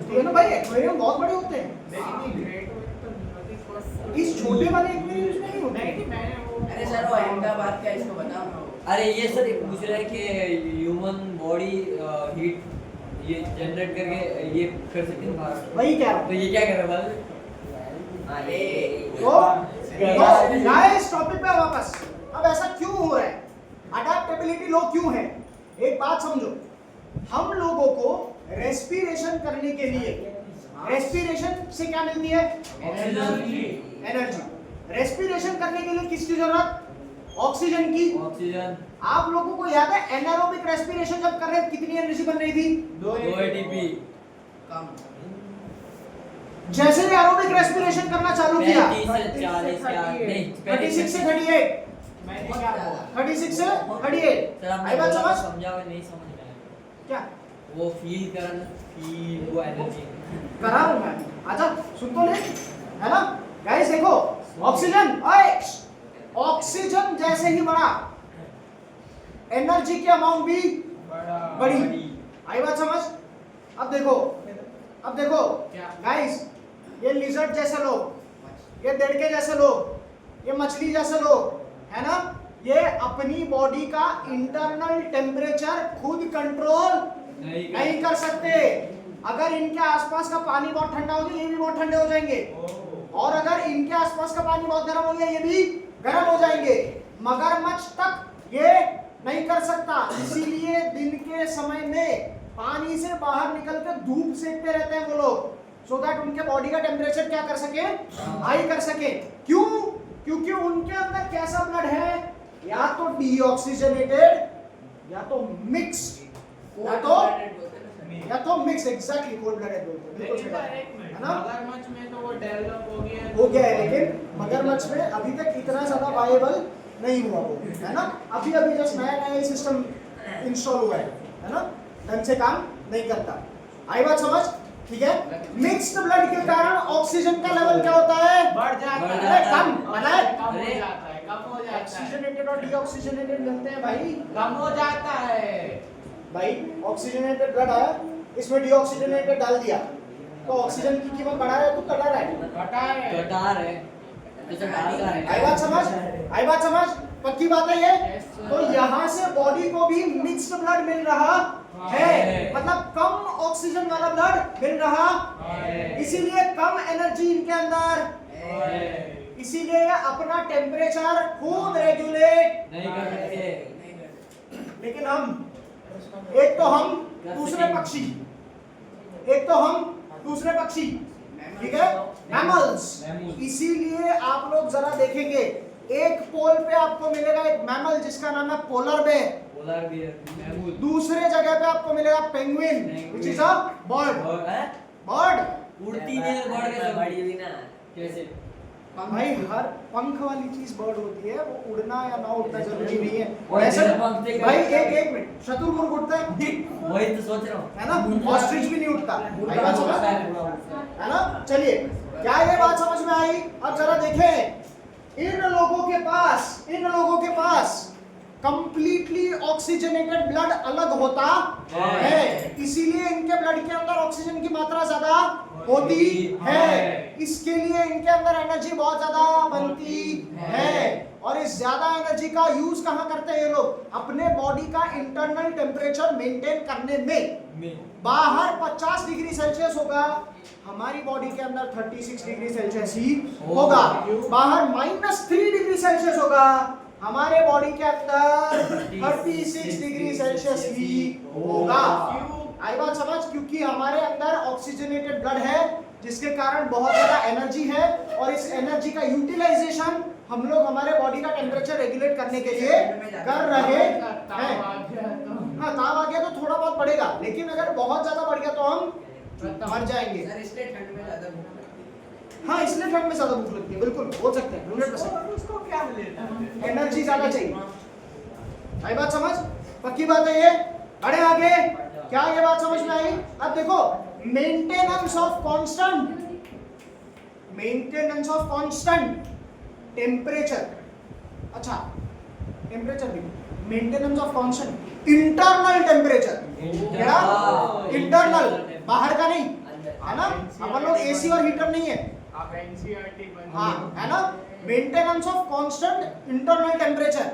[SPEAKER 1] तो ना भाई, एक्वेरियम बहुत बड़े होते हैं।
[SPEAKER 3] नहीं ग्रेट तो नदी फर्स्ट
[SPEAKER 1] इस छोटे वाले एक्वेरियम में नहीं होते।
[SPEAKER 3] नहीं मैंने वो
[SPEAKER 2] अरे सर वो अहमदाबाद का इसको बताओ ना।
[SPEAKER 4] अरे ये सर एक पूछ रहा है कि ह्यूमन बॉडी हीट ये जनरेट करके ये कर सकते हैं बाहर।
[SPEAKER 1] वही क्या
[SPEAKER 4] तो ये क्या कर रहा है?
[SPEAKER 2] अरे
[SPEAKER 1] तो गाइस टॉपिक पे वापस। अब ऐसा क्यों हो रहा है? अडैप्टेबिलिटी लो क्यों है? एक बात समझो, हम लोगों को रेस्पिरेशन करने के लिए, रेस्पिरेशन से क्या मिलती है? एनर्जी। रेस्पिरेशन करने के लिए किसकी जरूरत? ऑक्सीजन की।
[SPEAKER 4] ऑक्सीजन।
[SPEAKER 1] आप लोगों को याद है एनारोबिक रेस्पिरेशन जब कर रहे थे कितनी एनर्जी बन रही थी?
[SPEAKER 4] 2 एटीपी।
[SPEAKER 2] कम।
[SPEAKER 1] जैसे ही एरोबिक रेस्पिरेशन करना चालू किया,
[SPEAKER 4] 35 से 40 नहीं
[SPEAKER 1] 36 से 38,
[SPEAKER 3] मैंने क्या बोला?
[SPEAKER 1] 36 से 38।
[SPEAKER 4] सर आपने
[SPEAKER 1] आई बात
[SPEAKER 4] बोला
[SPEAKER 1] समझ?
[SPEAKER 4] समझा नहीं समझ में आया।
[SPEAKER 1] क्या
[SPEAKER 4] वो फील करना, फील वो एनर्जी।
[SPEAKER 1] करा हूं मैं? आजा सुन तो ले, है ना? गाइस देखो, ऑक्सीजन, ओए ऑक्सीजन जैसे ही बढ़ा, एनर्जी की अमाउंट भी बड़ी। आई बात समझ? अब देखो
[SPEAKER 3] क्या?
[SPEAKER 1] गाइस, ये लिजर्ड जैसे लोग, ये देड़के जैसे लोग, ये मछली जैसे लोग, है ना, ये अपनी बॉडी का इंटरनल टेम्परेचर खुद कंट्रोल नहीं कर सकते। अगर इनके आसपास का पानी बहुत ठंडा हो गया ये भी बहुत ठंडे हो जाएंगे, और अगर इनके आसपास का पानी बहुत गर्म हो गया ये भी गर्म हो जाएंगे। मगरमच्छ तक ये नहीं कर सकता, इसीलिए दिन के समय में पानी से बाहर निकल कर धूप सेकते रहते हैं वो लोग, सो दैट उनके बॉडी का टेम्परेचर क्या कर सके, हाई कर सके। क्यों? क्योंकि उनके अंदर कैसा ब्लड है, या तो डीऑक्सीजनेटेड या तो मिक्स्ड, या तो मिक्स, एग्जैक्टली कोल्ड ब्लडेड बोलते हैं, बिल्कुल सही बात है ना।
[SPEAKER 3] मगरमच्छ में तो वो डेवलप
[SPEAKER 1] हो गया है, लेकिन मगरमच्छ में अभी तक इतना ज्यादा वायबल नहीं हुआ वो, है ना। अभी अभी जस्ट नया नया सिस्टम इंस्टॉल हुआ है ना, ढंग से काम नहीं करता। आई बात समझ? ठीक है। मिक्स्ड ब्लड के कारण ऑक्सीजन का लेवल क्या होता है,
[SPEAKER 3] बढ़ जाता
[SPEAKER 4] बढ़
[SPEAKER 3] है,
[SPEAKER 1] कम,
[SPEAKER 3] कम हो जाता है, कम हो जाता है,
[SPEAKER 1] ऑक्सीजनेटेड और डीऑक्सीजनेटेड मिलते हैं भाई,
[SPEAKER 3] कम हो जाता है
[SPEAKER 1] भाई ऑक्सीजनेटेड ब्लड आया, इसमें डीऑक्सीजनेटेड डाल दिया तो ऑक्सीजन की कीमत बढ़ा रहा है तो घटा रहा है,
[SPEAKER 3] घटा है।
[SPEAKER 1] आई बात समझ? आई बात समझ? पक्की बात है ये। तो यहाँ से बॉडी को भी मिक्स्ड ब्लड मिल रहा है, मतलब कम ऑक्सीजन वाला ब्लड मिल रहा है, इसीलिए कम एनर्जी इनके अंदर, इसीलिए अपना टेम्परेचर खुद रेगुलेट
[SPEAKER 4] नहीं कर सकते।
[SPEAKER 1] लेकिन हम एक तो हम दूसरे पक्षी, एक तो हम दूसरे पक्षी, ठीक है, मैमल्स। इसीलिए आप लोग जरा देखेंगे एक पोल पे आपको मिलेगा एक मैमल जिसका नाम है पोलर बेयर,
[SPEAKER 4] पोलर बियर,
[SPEAKER 1] दूसरे जगह पे आपको मिलेगा penguin which is a bird, bird.
[SPEAKER 4] उड़ती नहीं है, बर्ड कैसे बड़ी हुई ना, कैसे?
[SPEAKER 1] भाई हर पंख वाली चीज बर्ड होती है, वो उड़ना या ना उड़ना जरूरी नहीं है।
[SPEAKER 4] और
[SPEAKER 1] ऐसे
[SPEAKER 4] बिना पंख के
[SPEAKER 1] भाई
[SPEAKER 4] कैसे?
[SPEAKER 1] एक मिनट, शतुरमुर्ग उड़ता है,
[SPEAKER 4] वही तो सोच रहा हूँ,
[SPEAKER 1] है ना, ऑस्ट्रिच भी नहीं उड़ता, भाई बात समझ है ना। चलिए, क्या ये बात समझ में आई? अब जरा देखें, इन लोगों के पास कंप्लीटली ऑक्सीजनेटेड ब्लड अलग होता है, इसीलिए इनके ब्लड के अंदर ऑक्सीजन की मात्रा ज्यादा होती है, इसके लिए इनके अंदर एनर्जी बहुत ज्यादा बनती है, और इस ज्यादा एनर्जी का यूज कहाँ करते हैं ये लोग, अपने बॉडी का इंटरनल टेम्परेचर मेंटेन करने में। बाहर 50 डिग्री सेल्सियस होगा, हमारी बॉडी के अंदर 36 डिग्री सेल्सियस ही होगा। बाहर -3 डिग्री सेल्सियस होगा, हमारे बॉडी के अंदर 36 डिग्री सेल्सियस ही होगा। आई बात समझ? क्योंकि हमारे अंदर ऑक्सीजनेटेड ब्लड है, जिसके कारण बहुत ज्यादा एनर्जी है, और इस एनर्जी का यूटिलाइजेशन हम लोग हमारे बॉडी का टेम्परेचर रेगुलेट करने के लिए कर रहे हैं। हाँ, ताव आ गया तो थोड़ा बहुत बढ़ेगा, लेकिन अगर बहुत ज्यादा बढ़ गया तो हम मर जाएंगे।
[SPEAKER 2] सर इसलिए ठंड में ज्यादा भूख लगती है।
[SPEAKER 1] हाँ, इसलिए ठंड में ज्यादा भूख लगती है, बिल्कुल हो सकते हैं 100%।
[SPEAKER 3] उसको क्या मिलेता है?
[SPEAKER 1] एनर्जी ज्यादा चाहिए। आई बात समझ? पक्की बात है ये। बढ़े आगे, क्या ये बात समझ में आई? अब देखो, मेंटेनेंस ऑफ कांस्टेंट टेम्परेचर, अच्छा टेम्परेचर भी, maintenance of constant internal temperature, क्या? इंटरनल, बाहर का नहीं, है ना। अपन लोग एसी और हीटर नहीं है,
[SPEAKER 3] आप एनसीईआरटी बन,
[SPEAKER 1] हाँ, है ना। Maintenance of constant internal temperature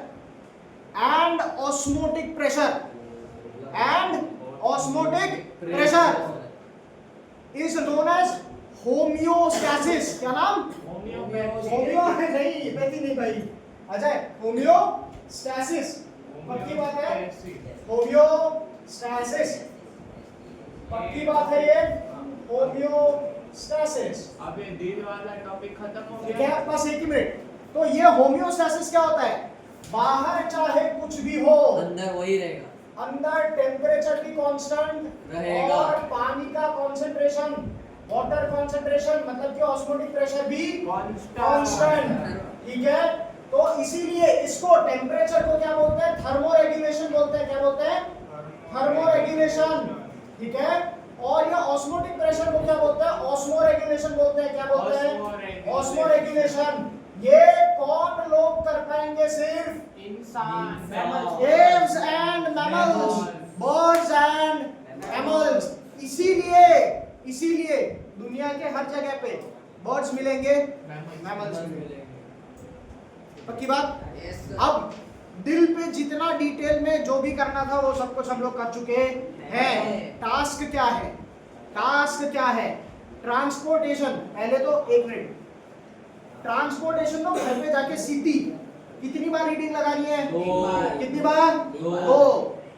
[SPEAKER 1] and osmotic pressure, is known as homeostasis. क्या नाम? होम्यो नहीं भाई, अजय, होम्योस्टैसिस, पक्की बात है, होम्योस्टैसिस, पक्की बात है ये, होम्योस्टैसिस।
[SPEAKER 3] अब ये दिन वाला टॉपिक खत्म हो
[SPEAKER 1] ठीक
[SPEAKER 3] गया।
[SPEAKER 1] है, बस एक ही मिनट। तो ये होम्योस्टैसिस क्या होता है? बाहर चाहे कुछ भी हो,
[SPEAKER 4] अंदर वही रहेगा,
[SPEAKER 1] अंदर टेम्परेचर भी कांस्टेंट
[SPEAKER 4] रहेगा,
[SPEAKER 1] और पानी का कंसंट्रेशन, वाटर कंसंट्रेशन, मतलब कि ऑस्मोटिक प्रेशर भी कांस्टेंट। ठीक है, तो इसीलिए इसको टेम्परेचर को क्या बोलते हैं? थर्मोरेगुलेशन बोलते हैं। क्या बोलते हैं? थर्मोरेगुलेशन। ठीक है, और ये ऑस्मोटिक प्रेशर को क्या बोलते हैं? ऑस्मोरेगुलेशन बोलते हैं। क्या बोलते हैं? ऑस्मोरेगुलेशन। ये कौन लोग कर पाएंगे? सिर्फ
[SPEAKER 3] इंसान,
[SPEAKER 1] Aves and mammals, birds and mammals. इसीलिए दुनिया के हर जगह पे बर्ड्स मिलेंगे, मैमल्स मिलेंगे। पक्की बात?
[SPEAKER 2] Yes, sir.
[SPEAKER 1] अब दिल पे जितना डिटेल में जो भी करना था वो सब कुछ हम लोग कर चुके हैं। टास्क क्या है? टास्क क्या है? ट्रांसपोर्टेशन। पहले तो एक मिनट, ट्रांसपोर्टेशन तो घर पे जाके सीधी कितनी बार रीडिंग लगानी है?
[SPEAKER 2] बार।
[SPEAKER 1] कितनी बार? दो।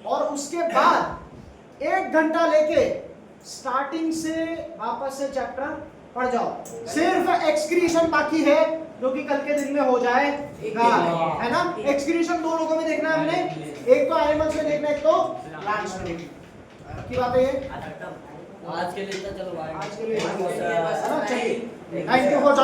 [SPEAKER 1] और उसके बाद 1 घंटा लेके स्टार्टिंग से वापस से चैप्टर पढ़ जाओ। सिर्फ एक्सक्रीशन बाकी है जो कि कल के दिन में हो जाएगा, है ना? एक्सक्रीशन 2 लोगों में देखना है हमने, एक तो एनिमल्स में देखना है, एक तो प्लांट्स में देखना है। की बात है ये।
[SPEAKER 4] आज के लिए इतना, चलो बाय।
[SPEAKER 1] आज के लिए
[SPEAKER 2] आज के लिए बस
[SPEAKER 1] है ना?
[SPEAKER 2] इतना ही।
[SPEAKER 1] चलिए, थैंक यू फॉर